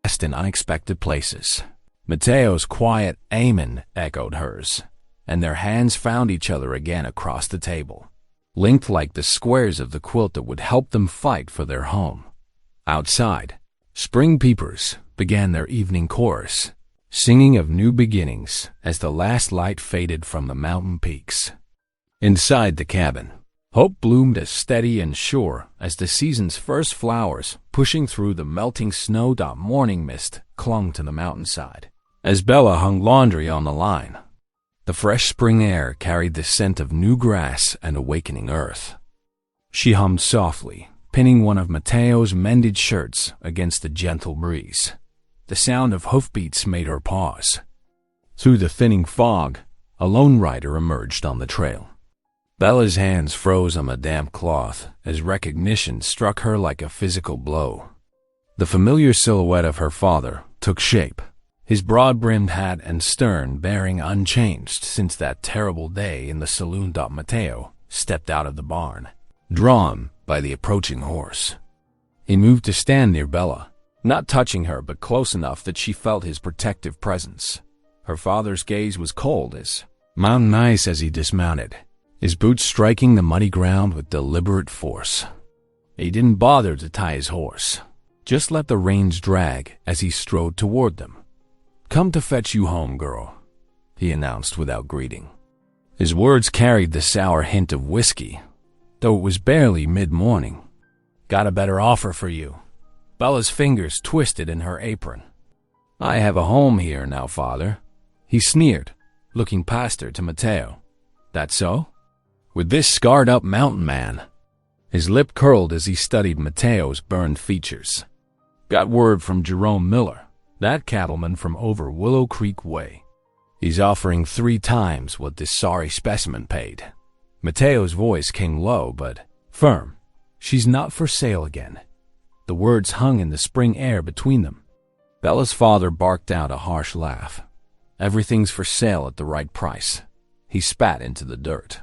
Best in unexpected places. Mateo's quiet amen echoed hers, and their hands found each other again across the table, linked like the squares of the quilt that would help them fight for their home. Outside, spring peepers began their evening chorus, singing of new beginnings as the last light faded from the mountain peaks. Inside the cabin, hope bloomed as steady and sure as the season's first flowers pushing through the melting snow. Morning mist clung to the mountainside as Bella hung laundry on the line. The fresh spring air carried the scent of new grass and awakening earth. She hummed softly, pinning one of Mateo's mended shirts against the gentle breeze. The sound of hoofbeats made her pause. Through the thinning fog, a lone rider emerged on the trail. Bella's hands froze on the damp cloth as recognition struck her like a physical blow. The familiar silhouette of her father took shape, his broad-brimmed hat and stern bearing unchanged since that terrible day in the saloon. Mateo stepped out of the barn, drawn by the approaching horse. He moved to stand near Bella, not touching her but close enough that she felt his protective presence. Her father's gaze was cold as mountain ice as he dismounted, his boots striking the muddy ground with deliberate force. He didn't bother to tie his horse, just let the reins drag as he strode toward them. "Come to fetch you home, girl," he announced without greeting. His words carried the sour hint of whiskey, though it was barely mid-morning. "Got a better offer for you." Bella's fingers twisted in her apron. "I have a home here now, father," he sneered, looking past her to Mateo. "That so?" With this scarred-up mountain man. His lip curled as he studied Mateo's burned features. "Got word from Jerome Miller, that cattleman from over Willow Creek Way. He's offering 3 times what this sorry specimen paid." Mateo's voice came low but firm. "She's not for sale again." The words hung in the spring air between them. Bella's father barked out a harsh laugh. Everything's for sale at the right price. He spat into the dirt.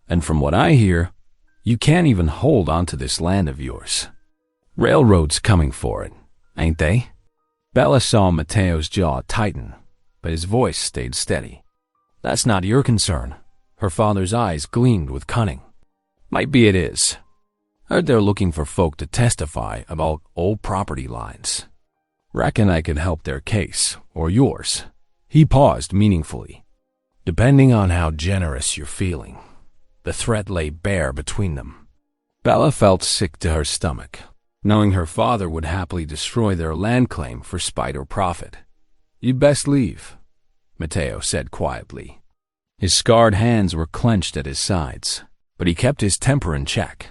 And from what I hear, you can't even hold on to this land of yours. Railroad's coming for it, ain't they? Bella saw Mateo's jaw tighten, but his voice stayed steady. That's not your concern. Her father's eyes gleamed with cunning. Might be it is. Heard they're looking for folk to testify about old property lines. Reckon I could help their case, or yours. He paused meaningfully. Depending on how generous you're feeling. The threat lay bare between them. Bella felt sick to her stomach, knowing her father would happily destroy their land claim for spite or profit. You'd best leave, Mateo said quietly. His scarred hands were clenched at his sides, but he kept his temper in check.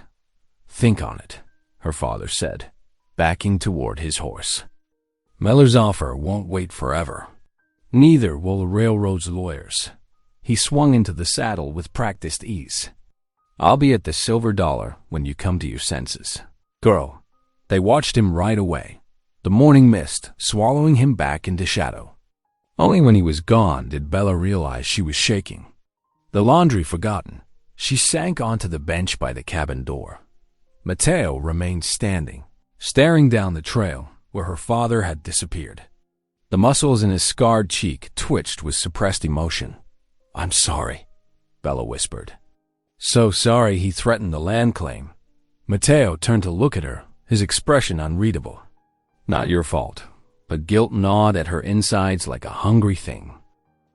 Think on it, her father said, backing toward his horse. Miller's offer won't wait forever. Neither will the railroad's lawyers. He swung into the saddle with practiced ease. I'll be at the Silver Dollar when you come to your senses. Girl. They watched him ride away, the morning mist swallowing him back into shadow. Only when he was gone did Bella realize she was shaking. The laundry forgotten, she sank onto the bench by the cabin door. Mateo remained standing, staring down the trail where her father had disappeared. The muscles in his scarred cheek twitched with suppressed emotion. I'm sorry, Bella whispered. So sorry he threatened the land claim. Mateo turned to look at her, his expression unreadable. Not your fault, but guilt gnawed at her insides like a hungry thing.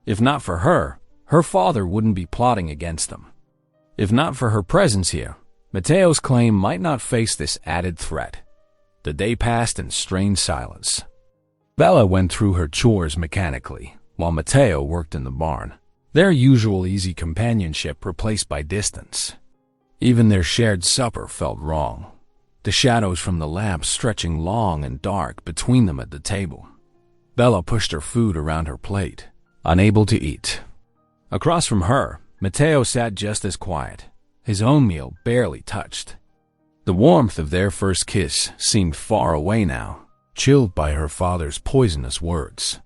If not for her, her father wouldn't be plotting against them. If not for her presence here, Mateo's claim might not face this added threat. The day passed in strained silence. Bella went through her chores mechanically, while Mateo worked in the barn, their usual easy companionship replaced by distance. Even their shared supper felt wrong, the shadows from the lamp stretching long and dark between them at the table. Bella pushed her food around her plate, unable to eat. Across from her, Mateo sat just as quiet, his own meal barely touched. The warmth of their first kiss seemed far away now, chilled by her father's poisonous words.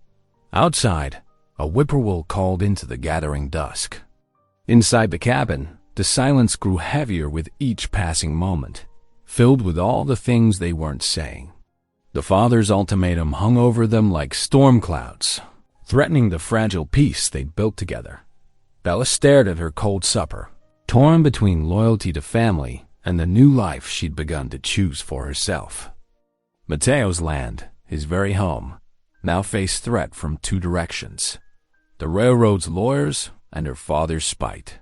Outside, a whippoorwill called into the gathering dusk. Inside the cabin, the silence grew heavier with each passing moment, filled with all the things they weren't saying. The father's ultimatum hung over them like storm clouds, threatening the fragile peace they'd built together. Bella stared at her cold supper, torn between loyalty to family and the new life she'd begun to choose for herself. Mateo's land, his very home, now faced threat from two directions: the railroad's lawyers and her father's spite.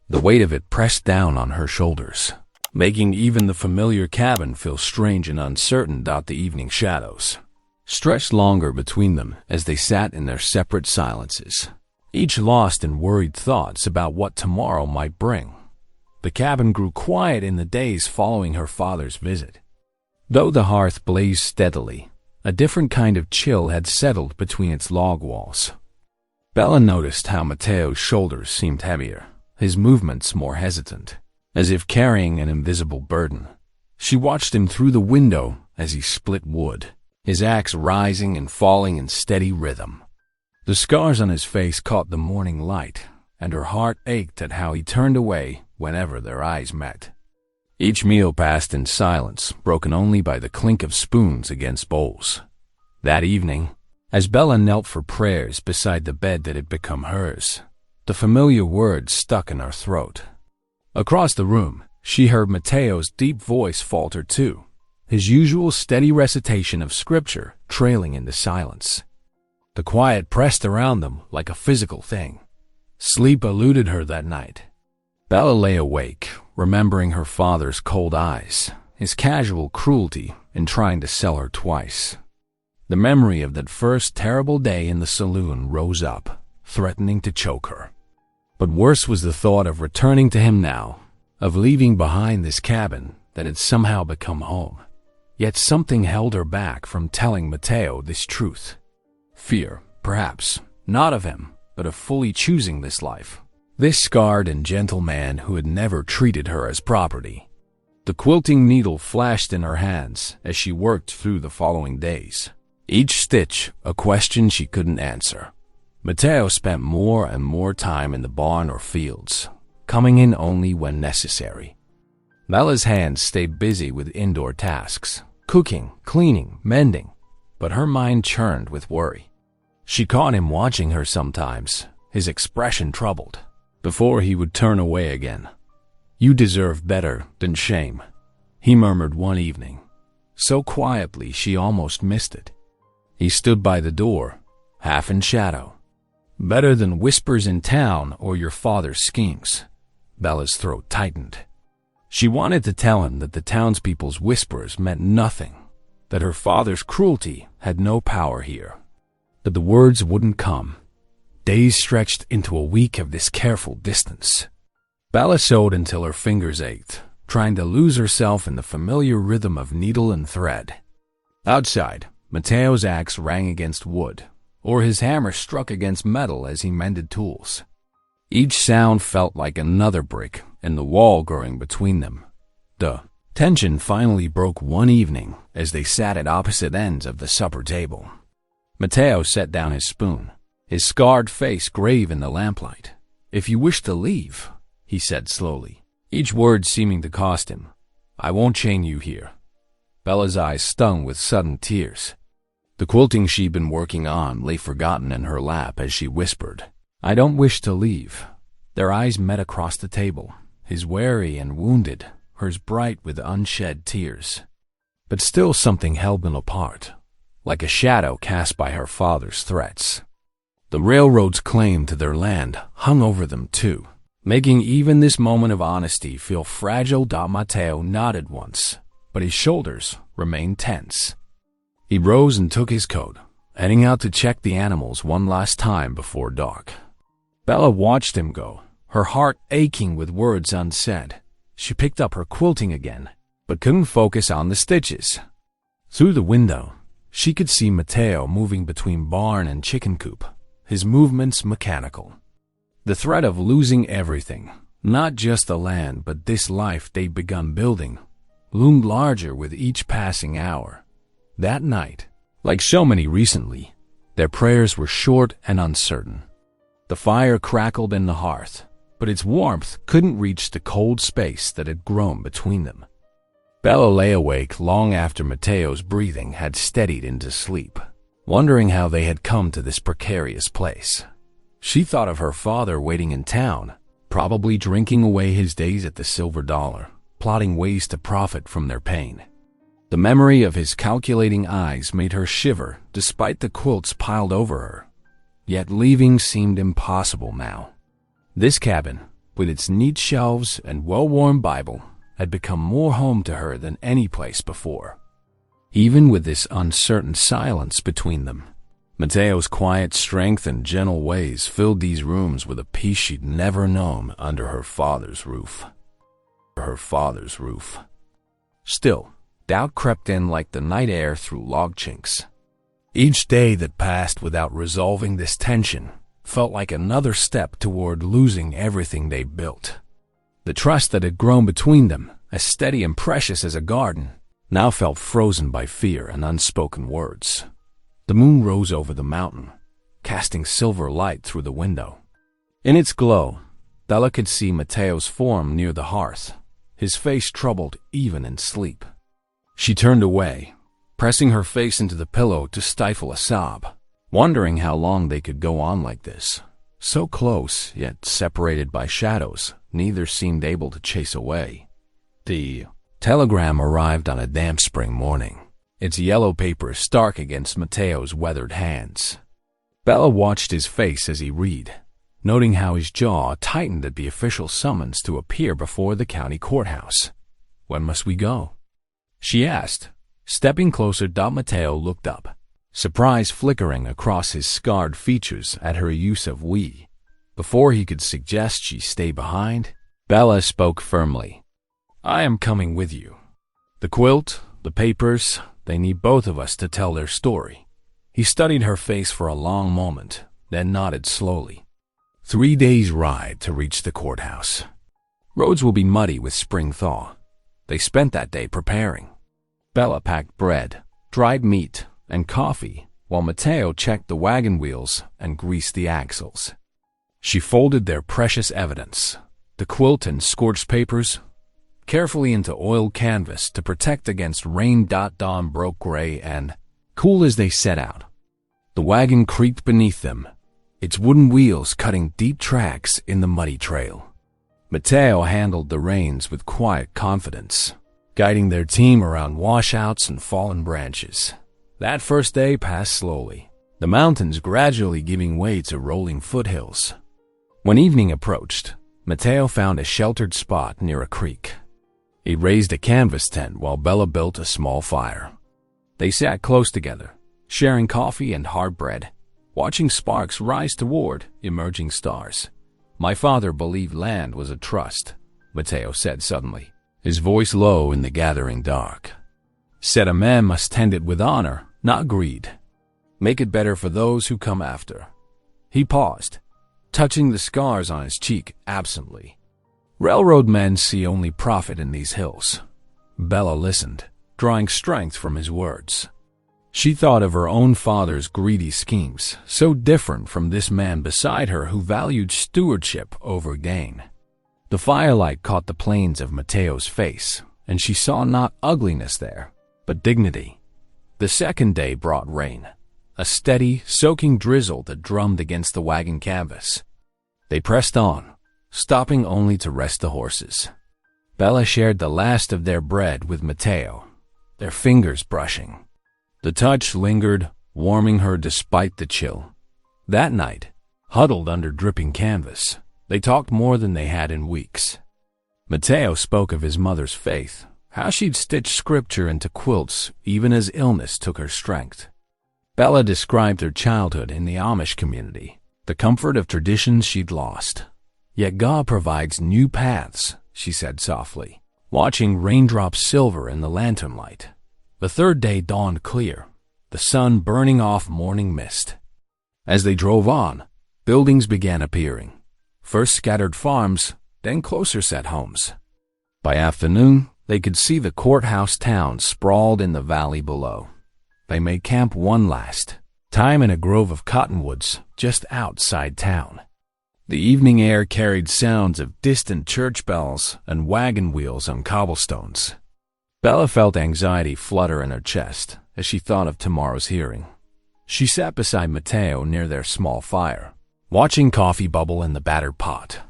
The weight of it pressed down on her shoulders, making even the familiar cabin feel strange and uncertain. The evening shadows stretched longer between them as they sat in their separate silences, each lost in worried thoughts about what tomorrow might bring. The cabin grew quiet in the days following her father's visit. Though the hearth blazed steadily, a different kind of chill had settled between its log walls. Bella noticed how Mateo's shoulders seemed heavier, his movements more hesitant, as if carrying an invisible burden. She watched him through the window as he split wood, his axe rising and falling in steady rhythm. The scars on his face caught the morning light, and her heart ached at how he turned away whenever their eyes met. Each meal passed in silence, broken only by the clink of spoons against bowls. That evening, as Bella knelt for prayers beside the bed that had become hers, the familiar words stuck in her throat. Across the room, she heard Mateo's deep voice falter too, his usual steady recitation of scripture trailing in the silence. The quiet pressed around them like a physical thing. Sleep eluded her that night. Bella lay awake, remembering her father's cold eyes, his casual cruelty in trying to sell her twice. The memory of that first terrible day in the saloon rose up, threatening to choke her. But worse was the thought of returning to him now, of leaving behind this cabin that had somehow become home. Yet something held her back from telling Mateo this truth. Fear, perhaps, not of him, but of fully choosing this life. This scarred and gentle man who had never treated her as property. The quilting needle flashed in her hands as she worked through the following days, each stitch a question she couldn't answer. Matteo spent more and more time in the barn or fields, coming in only when necessary. Bella's hands stayed busy with indoor tasks, cooking, cleaning, mending, but her mind churned with worry. She caught him watching her sometimes, his expression troubled, before he would turn away again. "You deserve better than shame," he murmured one evening, so quietly she almost missed it. He stood by the door, half in shadow. "Better than whispers in town or your father's schemes." Bella's throat tightened. She wanted to tell him that the townspeople's whispers meant nothing, that her father's cruelty had no power here. But the words wouldn't come. Days stretched into a week of this careful distance. Bella sewed until her fingers ached, trying to lose herself in the familiar rhythm of needle and thread. Outside, Matteo's axe rang against wood, or his hammer struck against metal as he mended tools. Each sound felt like another brick in the wall growing between them. The tension finally broke one evening as they sat at opposite ends of the supper table. Matteo set down his spoon, his scarred face grave in the lamplight. "If you wish to leave," he said slowly, each word seeming to cost him, "I won't chain you here." Bella's eyes stung with sudden tears. The quilting she'd been working on lay forgotten in her lap as she whispered, "I don't wish to leave." Their eyes met across the table, his wary and wounded, hers bright with unshed tears. But still something held them apart, like a shadow cast by her father's threats. The railroad's claim to their land hung over them too, making even this moment of honesty feel fragile. Matteo nodded once, but his shoulders remained tense. He rose and took his coat, heading out to check the animals one last time before dark. Bella watched him go, her heart aching with words unsaid. She picked up her quilting again, but couldn't focus on the stitches. Through the window, she could see Matteo moving between barn and chicken coop, his movements mechanical. The threat of losing everything, not just the land but this life they'd begun building, loomed larger with each passing hour. That night, like so many recently, their prayers were short and uncertain. The fire crackled in the hearth, but its warmth couldn't reach the cold space that had grown between them. Bella lay awake long after Matteo's breathing had steadied into sleep, wondering how they had come to this precarious place. She thought of her father waiting in town, probably drinking away his days at the Silver Dollar, plotting ways to profit from their pain. The memory of his calculating eyes made her shiver despite the quilts piled over her. Yet leaving seemed impossible now. This cabin, with its neat shelves and well-worn Bible, had become more home to her than any place before. Even with this uncertain silence between them, Matteo's quiet strength and gentle ways filled these rooms with a peace she'd never known under her father's roof. Still, doubt crept in like the night air through log chinks. Each day that passed without resolving this tension felt like another step toward losing everything they built. The trust that had grown between them, as steady and precious as a garden, now felt frozen by fear and unspoken words. The moon rose over the mountain, casting silver light through the window. In its glow, Bella could see Matteo's form near the hearth, his face troubled even in sleep. She turned away, pressing her face into the pillow to stifle a sob, wondering how long they could go on like this. So close, yet separated by shadows, neither seemed able to chase away. The telegram arrived on a damp spring morning, its yellow paper stark against Matteo's weathered hands. Bella watched his face as he read, noting how his jaw tightened at the official summons to appear before the county courthouse. "When must we go?" she asked. Stepping closer, Matteo looked up, surprise flickering across his scarred features at her use of we. Before he could suggest she stay behind, Bella spoke firmly. "I am coming with you. The quilt, the papers, they need both of us to tell their story." He studied her face for a long moment, then nodded slowly. 3 days' ride to reach the courthouse. Roads will be muddy with spring thaw. They spent that day preparing. Bella packed bread, dried meat, and coffee, while Matteo checked the wagon wheels and greased the axles. She folded their precious evidence, the quilt and scorched papers, carefully into oiled canvas to protect against rain. Dawn broke gray and cool as they set out. The wagon creaked beneath them, its wooden wheels cutting deep tracks in the muddy trail. Matteo handled the reins with quiet confidence, guiding their team around washouts and fallen branches. That first day passed slowly, the mountains gradually giving way to rolling foothills. When evening approached, Matteo found a sheltered spot near a creek. He raised a canvas tent while Bella built a small fire. They sat close together, sharing coffee and hard bread, watching sparks rise toward emerging stars. My father believed land was a trust, Matteo said suddenly, his voice low in the gathering dark. Said a man must tend it with honor, not greed. Make it better for those who come after. He paused, touching the scars on his cheek absently. Railroad men see only profit in these hills. Bella listened, drawing strength from his words. She thought of her own father's greedy schemes, so different from this man beside her who valued stewardship over gain. The firelight caught the planes of Matteo's face, and she saw not ugliness there, but dignity. The second day brought rain, a steady, soaking drizzle that drummed against the wagon canvas. They pressed on, stopping only to rest the horses. Bella shared the last of their bread with Matteo, their fingers brushing. The touch lingered, warming her despite the chill. That night, huddled under dripping canvas, they talked more than they had in weeks. Matteo spoke of his mother's faith, how she'd stitched scripture into quilts even as illness took her strength. Bella described her childhood in the Amish community, the comfort of traditions she'd lost. Yet God provides new paths, she said softly, watching raindrops silver in the lantern light. The third day dawned clear, the sun burning off morning mist. As they drove on, buildings began appearing. First scattered farms, then closer set homes. By afternoon, they could see the courthouse town sprawled in the valley below. They made camp one last time in a grove of cottonwoods just outside town. The evening air carried sounds of distant church bells and wagon wheels on cobblestones. Bella felt anxiety flutter in her chest as she thought of tomorrow's hearing. She sat beside Matteo near their small fire, watching coffee bubble in the battered pot.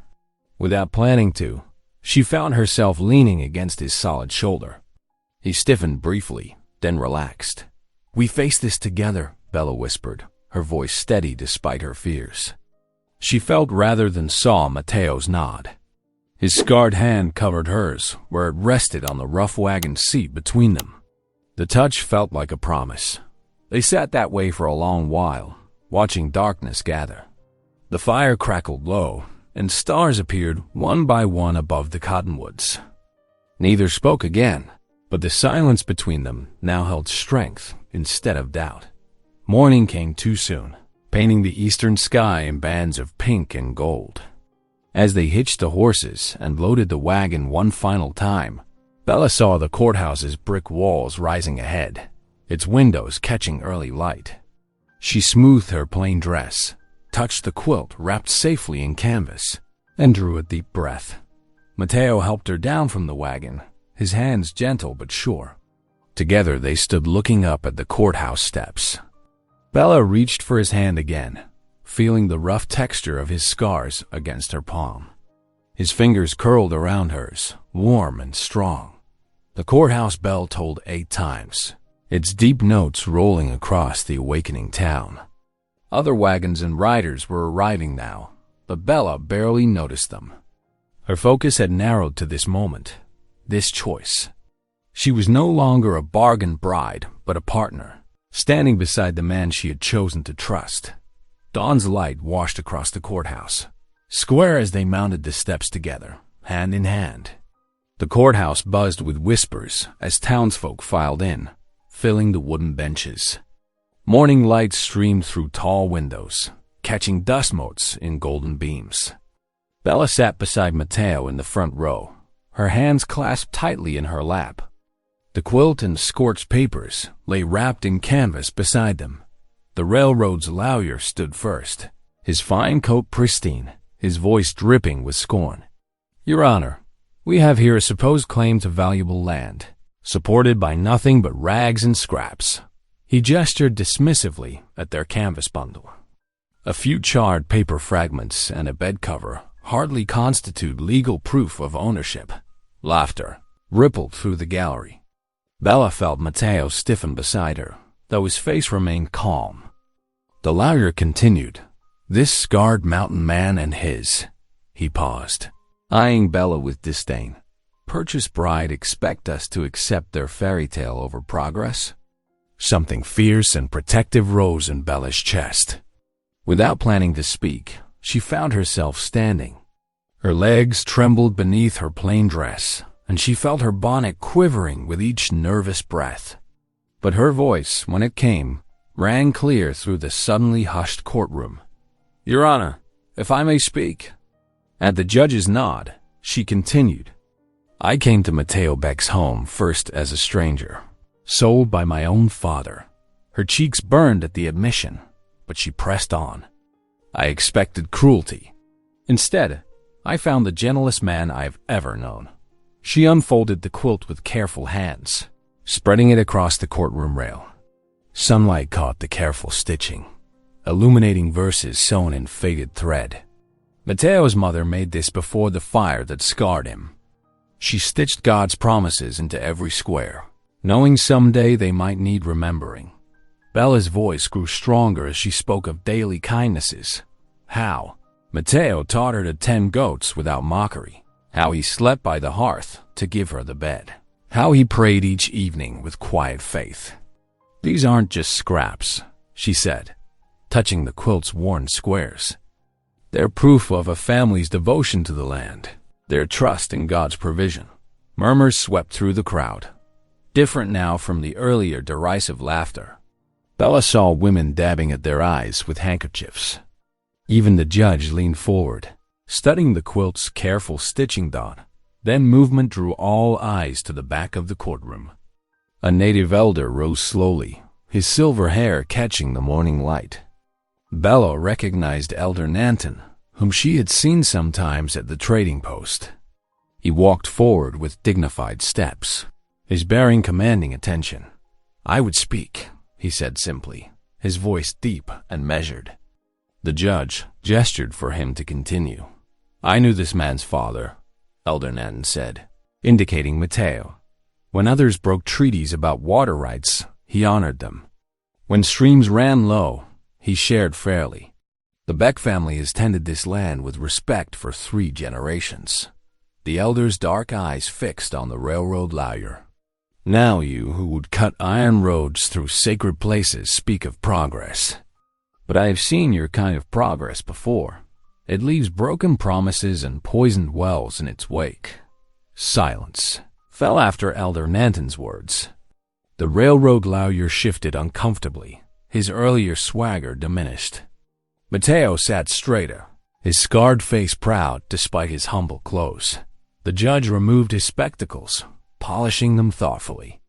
Without planning to, she found herself leaning against his solid shoulder. He stiffened briefly, then relaxed. "We face this together," Bella whispered, her voice steady despite her fears. She felt rather than saw Matteo's nod. His scarred hand covered hers, where it rested on the rough wagon seat between them. The touch felt like a promise. They sat that way for a long while, watching darkness gather. The fire crackled low, and stars appeared one by one above the cottonwoods. Neither spoke again, but the silence between them now held strength instead of doubt. Morning came too soon, painting the eastern sky in bands of pink and gold. As they hitched the horses and loaded the wagon one final time, Bella saw the courthouse's brick walls rising ahead, its windows catching early light. She smoothed her plain dress, touched the quilt wrapped safely in canvas, and drew a deep breath. Matteo helped her down from the wagon, his hands gentle but sure. Together they stood looking up at the courthouse steps. Bella reached for his hand again, feeling the rough texture of his scars against her palm. His fingers curled around hers, warm and strong. The courthouse bell tolled 8 times, its deep notes rolling across the awakening town. Other wagons and riders were arriving now, but Bella barely noticed them. Her focus had narrowed to this moment, this choice. She was no longer a bargain bride, but a partner, standing beside the man she had chosen to trust. Dawn's light washed across the courthouse, square as they mounted the steps together, hand in hand. The courthouse buzzed with whispers as townsfolk filed in, filling the wooden benches. Morning light streamed through tall windows, catching dust motes in golden beams. Bella sat beside Matteo in the front row, her hands clasped tightly in her lap. The quilt and scorched papers lay wrapped in canvas beside them. The railroad's lawyer stood first, his fine coat pristine, his voice dripping with scorn. "Your Honor, we have here a supposed claim to valuable land, supported by nothing but rags and scraps." He gestured dismissively at their canvas bundle. "A few charred paper fragments and a bed cover hardly constitute legal proof of ownership." Laughter rippled through the gallery. Bella felt Matteo stiffen beside her, though his face remained calm. The lawyer continued, "This scarred mountain man and his." He paused, eyeing Bella with disdain. "Purchase bride expect us to accept their fairy tale over progress?" Something fierce and protective rose in Bella's chest. Without planning to speak, she found herself standing. Her legs trembled beneath her plain dress, and she felt her bonnet quivering with each nervous breath. But her voice, when it came, rang clear through the suddenly hushed courtroom. "Your Honor, if I may speak." At the judge's nod, she continued, "I came to Matteo Beck's home first as a stranger, sold by my own father." Her cheeks burned at the admission, but she pressed on. "I expected cruelty. Instead, I found the gentlest man I've ever known." She unfolded the quilt with careful hands, spreading it across the courtroom rail. Sunlight caught the careful stitching, illuminating verses sewn in faded thread. Matteo's mother made this before the fire that scarred him. She stitched God's promises into every square, knowing someday they might need remembering. Bella's voice grew stronger as she spoke of daily kindnesses. How Matteo taught her to tend goats without mockery. How he slept by the hearth to give her the bed. How he prayed each evening with quiet faith. "These aren't just scraps," she said, touching the quilt's worn squares. "They're proof of a family's devotion to the land, their trust in God's provision." Murmurs swept through the crowd, different now from the earlier derisive laughter. Bella saw women dabbing at their eyes with handkerchiefs. Even the judge leaned forward, studying the quilt's careful stitching dot. Then movement drew all eyes to the back of the courtroom. A native elder rose slowly, his silver hair catching the morning light. Bella recognized Elder Nanton, whom she had seen sometimes at the trading post. He walked forward with dignified steps, his bearing commanding attention. "I would speak," he said simply, his voice deep and measured. The judge gestured for him to continue. "I knew this man's father," Elder Nanton said, indicating Matteo. "When others broke treaties about water rights, he honored them. When streams ran low, he shared fairly. The Beck family has tended this land with respect for 3 generations." The elder's dark eyes fixed on the railroad lawyer. "Now you who would cut iron roads through sacred places speak of progress. But I have seen your kind of progress before. It leaves broken promises and poisoned wells in its wake." Silence fell after Elder Nanton's words. The railroad lawyer shifted uncomfortably, his earlier swagger diminished. Matteo sat straighter, his scarred face proud despite his humble clothes. The judge removed his spectacles, polishing them thoughtfully.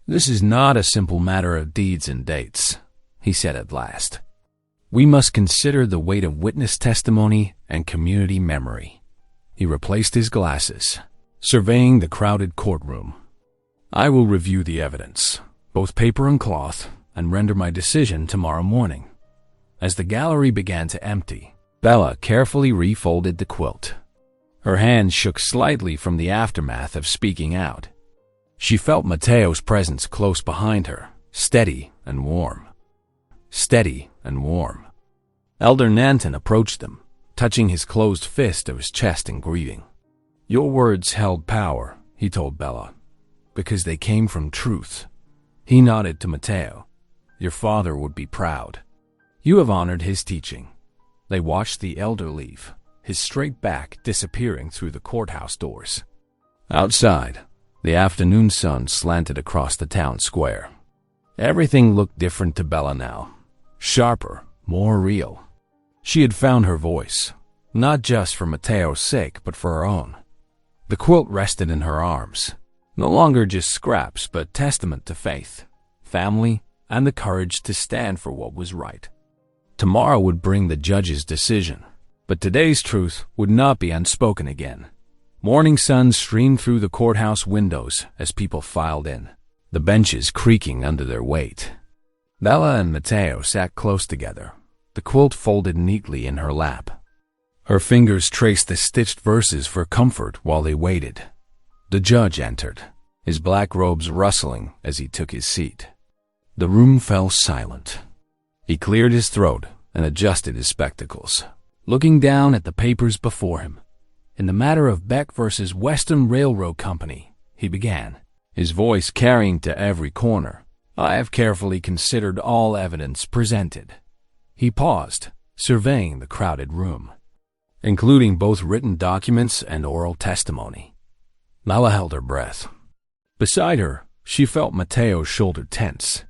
"This is not a simple matter of deeds and dates," he said at last. "We must consider the weight of witness testimony and community memory." He replaced his glasses, surveying the crowded courtroom. "I will review the evidence, both paper and cloth, and render my decision tomorrow morning." As the gallery began to empty, Bella carefully refolded the quilt. Her hands shook slightly from the aftermath of speaking out. She felt Matteo's presence close behind her, steady and warm. Steady and warm. Elder Nanton approached them, touching his closed fist to his chest in greeting. "Your words held power," he told Bella, "because they came from truth." He nodded to Matteo. "Your father would be proud. You have honored his teaching." They watched the elder leave, his straight back disappearing through the courthouse doors. Outside, the afternoon sun slanted across the town square. Everything looked different to Bella now. Sharper, more real. She had found her voice, not just for Matteo's sake, but for her own. The quilt rested in her arms, no longer just scraps, but testament to faith, family, and the courage to stand for what was right. Tomorrow would bring the judge's decision, but today's truth would not be unspoken again. Morning sun streamed through the courthouse windows as people filed in, the benches creaking under their weight. Bella and Mateo sat close together, the quilt folded neatly in her lap. Her fingers traced the stitched verses for comfort while they waited. The judge entered, his black robes rustling as he took his seat. The room fell silent. He cleared his throat and adjusted his spectacles, looking down at the papers before him. In the matter of Beck versus Western Railroad Company, he began, his voice carrying to every corner. I have carefully considered all evidence presented. He paused, surveying the crowded room, including both written documents and oral testimony. Lala held her breath. Beside her, she felt Mateo's shoulder tense.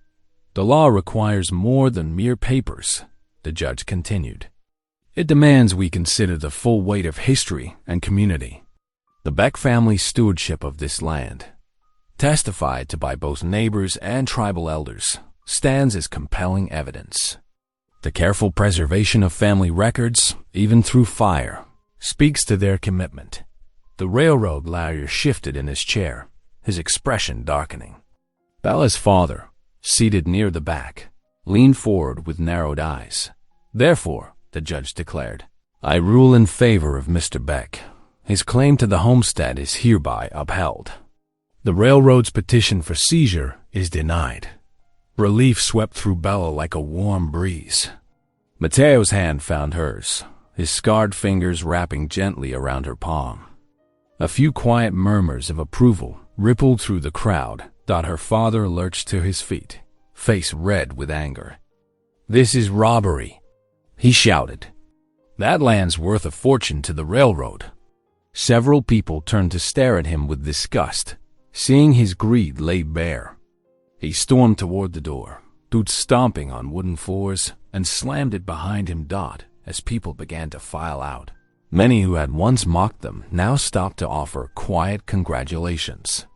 The law requires more than mere papers, the judge continued. It demands we consider the full weight of history and community. The Beck family's stewardship of this land, testified to by both neighbors and tribal elders, stands as compelling evidence. The careful preservation of family records, even through fire, speaks to their commitment. The railroad lawyer shifted in his chair, his expression darkening. Bella's father, seated near the back, leaned forward with narrowed eyes. Therefore, the judge declared, I rule in favor of Mr. Beck. His claim to the homestead is hereby upheld. The railroad's petition for seizure is denied. Relief swept through Bella like a warm breeze. Mateo's hand found hers, his scarred fingers wrapping gently around her palm. A few quiet murmurs of approval rippled through the crowd. Her father lurched to his feet, face red with anger. This is robbery, he shouted. That land's worth a fortune to the railroad. Several people turned to stare at him with disgust, seeing his greed laid bare. He stormed toward the door, boots stomping on wooden floors, and slammed it behind him. As people began to file out, many who had once mocked them now stopped to offer quiet congratulations.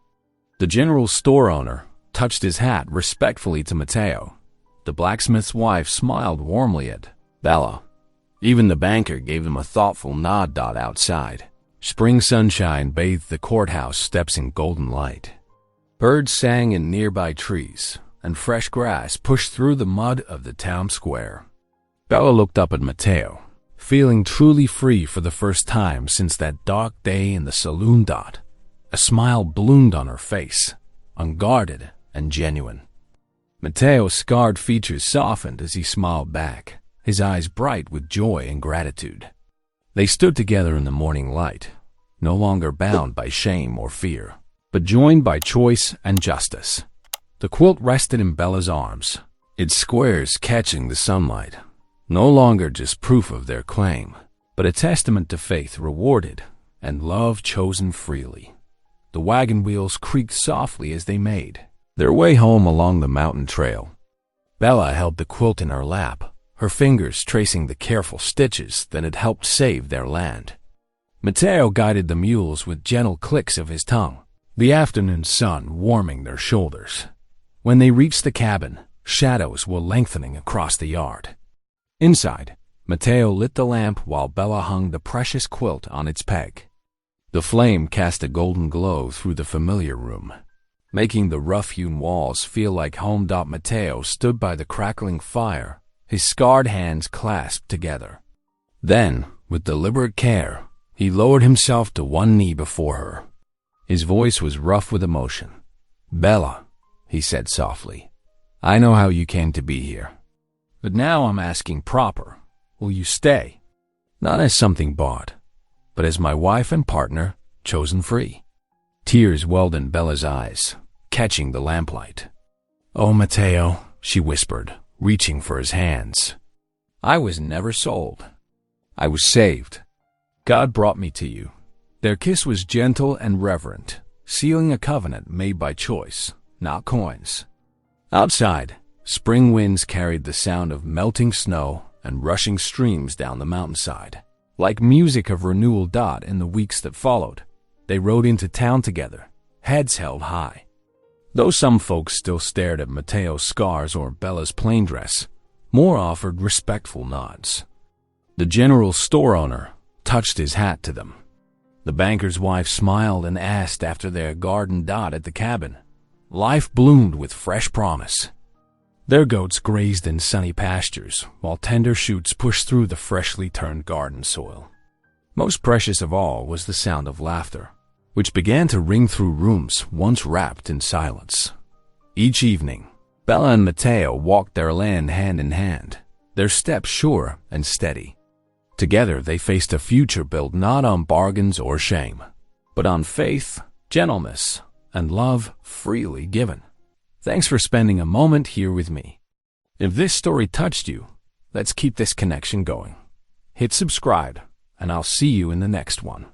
The general store owner touched his hat respectfully to Mateo. The blacksmith's wife smiled warmly at Bella. Even the banker gave them a thoughtful nod. Outside, spring sunshine bathed the courthouse steps in golden light. Birds sang in nearby trees, and fresh grass pushed through the mud of the town square. Bella looked up at Mateo, feeling truly free for the first time since that dark day in the saloon. A smile bloomed on her face, unguarded and genuine. Mateo's scarred features softened as he smiled back, his eyes bright with joy and gratitude. They stood together in the morning light, no longer bound by shame or fear, but joined by choice and justice. The quilt rested in Bella's arms, its squares catching the sunlight, no longer just proof of their claim, but a testament to faith rewarded and love chosen freely. The wagon wheels creaked softly as they made their way home along the mountain trail. Bella held the quilt in her lap, her fingers tracing the careful stitches that had helped save their land. Mateo guided the mules with gentle clicks of his tongue, the afternoon sun warming their shoulders. When they reached the cabin, shadows were lengthening across the yard. Inside, Mateo lit the lamp while Bella hung the precious quilt on its peg. The flame cast a golden glow through the familiar room, making the rough-hewn walls feel like home. Mateo stood by the crackling fire, his scarred hands clasped together. Then, with deliberate care, he lowered himself to one knee before her. His voice was rough with emotion. Bella, he said softly, I know how you came to be here. But now I'm asking proper. Will you stay? Not as something bought, but as my wife and partner, chosen free. Tears welled in Bella's eyes, catching the lamplight. Oh, Mateo, she whispered, reaching for his hands. I was never sold. I was saved. God brought me to you. Their kiss was gentle and reverent, sealing a covenant made by choice, not coins. Outside, spring winds carried the sound of melting snow and rushing streams down the mountainside. Like music of renewal. In the weeks that followed, They rode into town together, heads held high. Though some folks still stared at Mateo's scars or Bella's plain dress, more offered respectful nods. The general store owner touched his hat to them. The banker's wife smiled and asked after their garden dot at the cabin. Life bloomed with fresh promise. Their goats grazed in sunny pastures, while tender shoots pushed through the freshly turned garden soil. Most precious of all was the sound of laughter, which began to ring through rooms once wrapped in silence. Each evening, Bella and Mateo walked their land hand in hand, their steps sure and steady. Together they faced a future built not on bargains or shame, but on faith, gentleness, and love freely given. Thanks for spending a moment here with me. If this story touched you, let's keep this connection going. Hit subscribe, and I'll see you in the next one.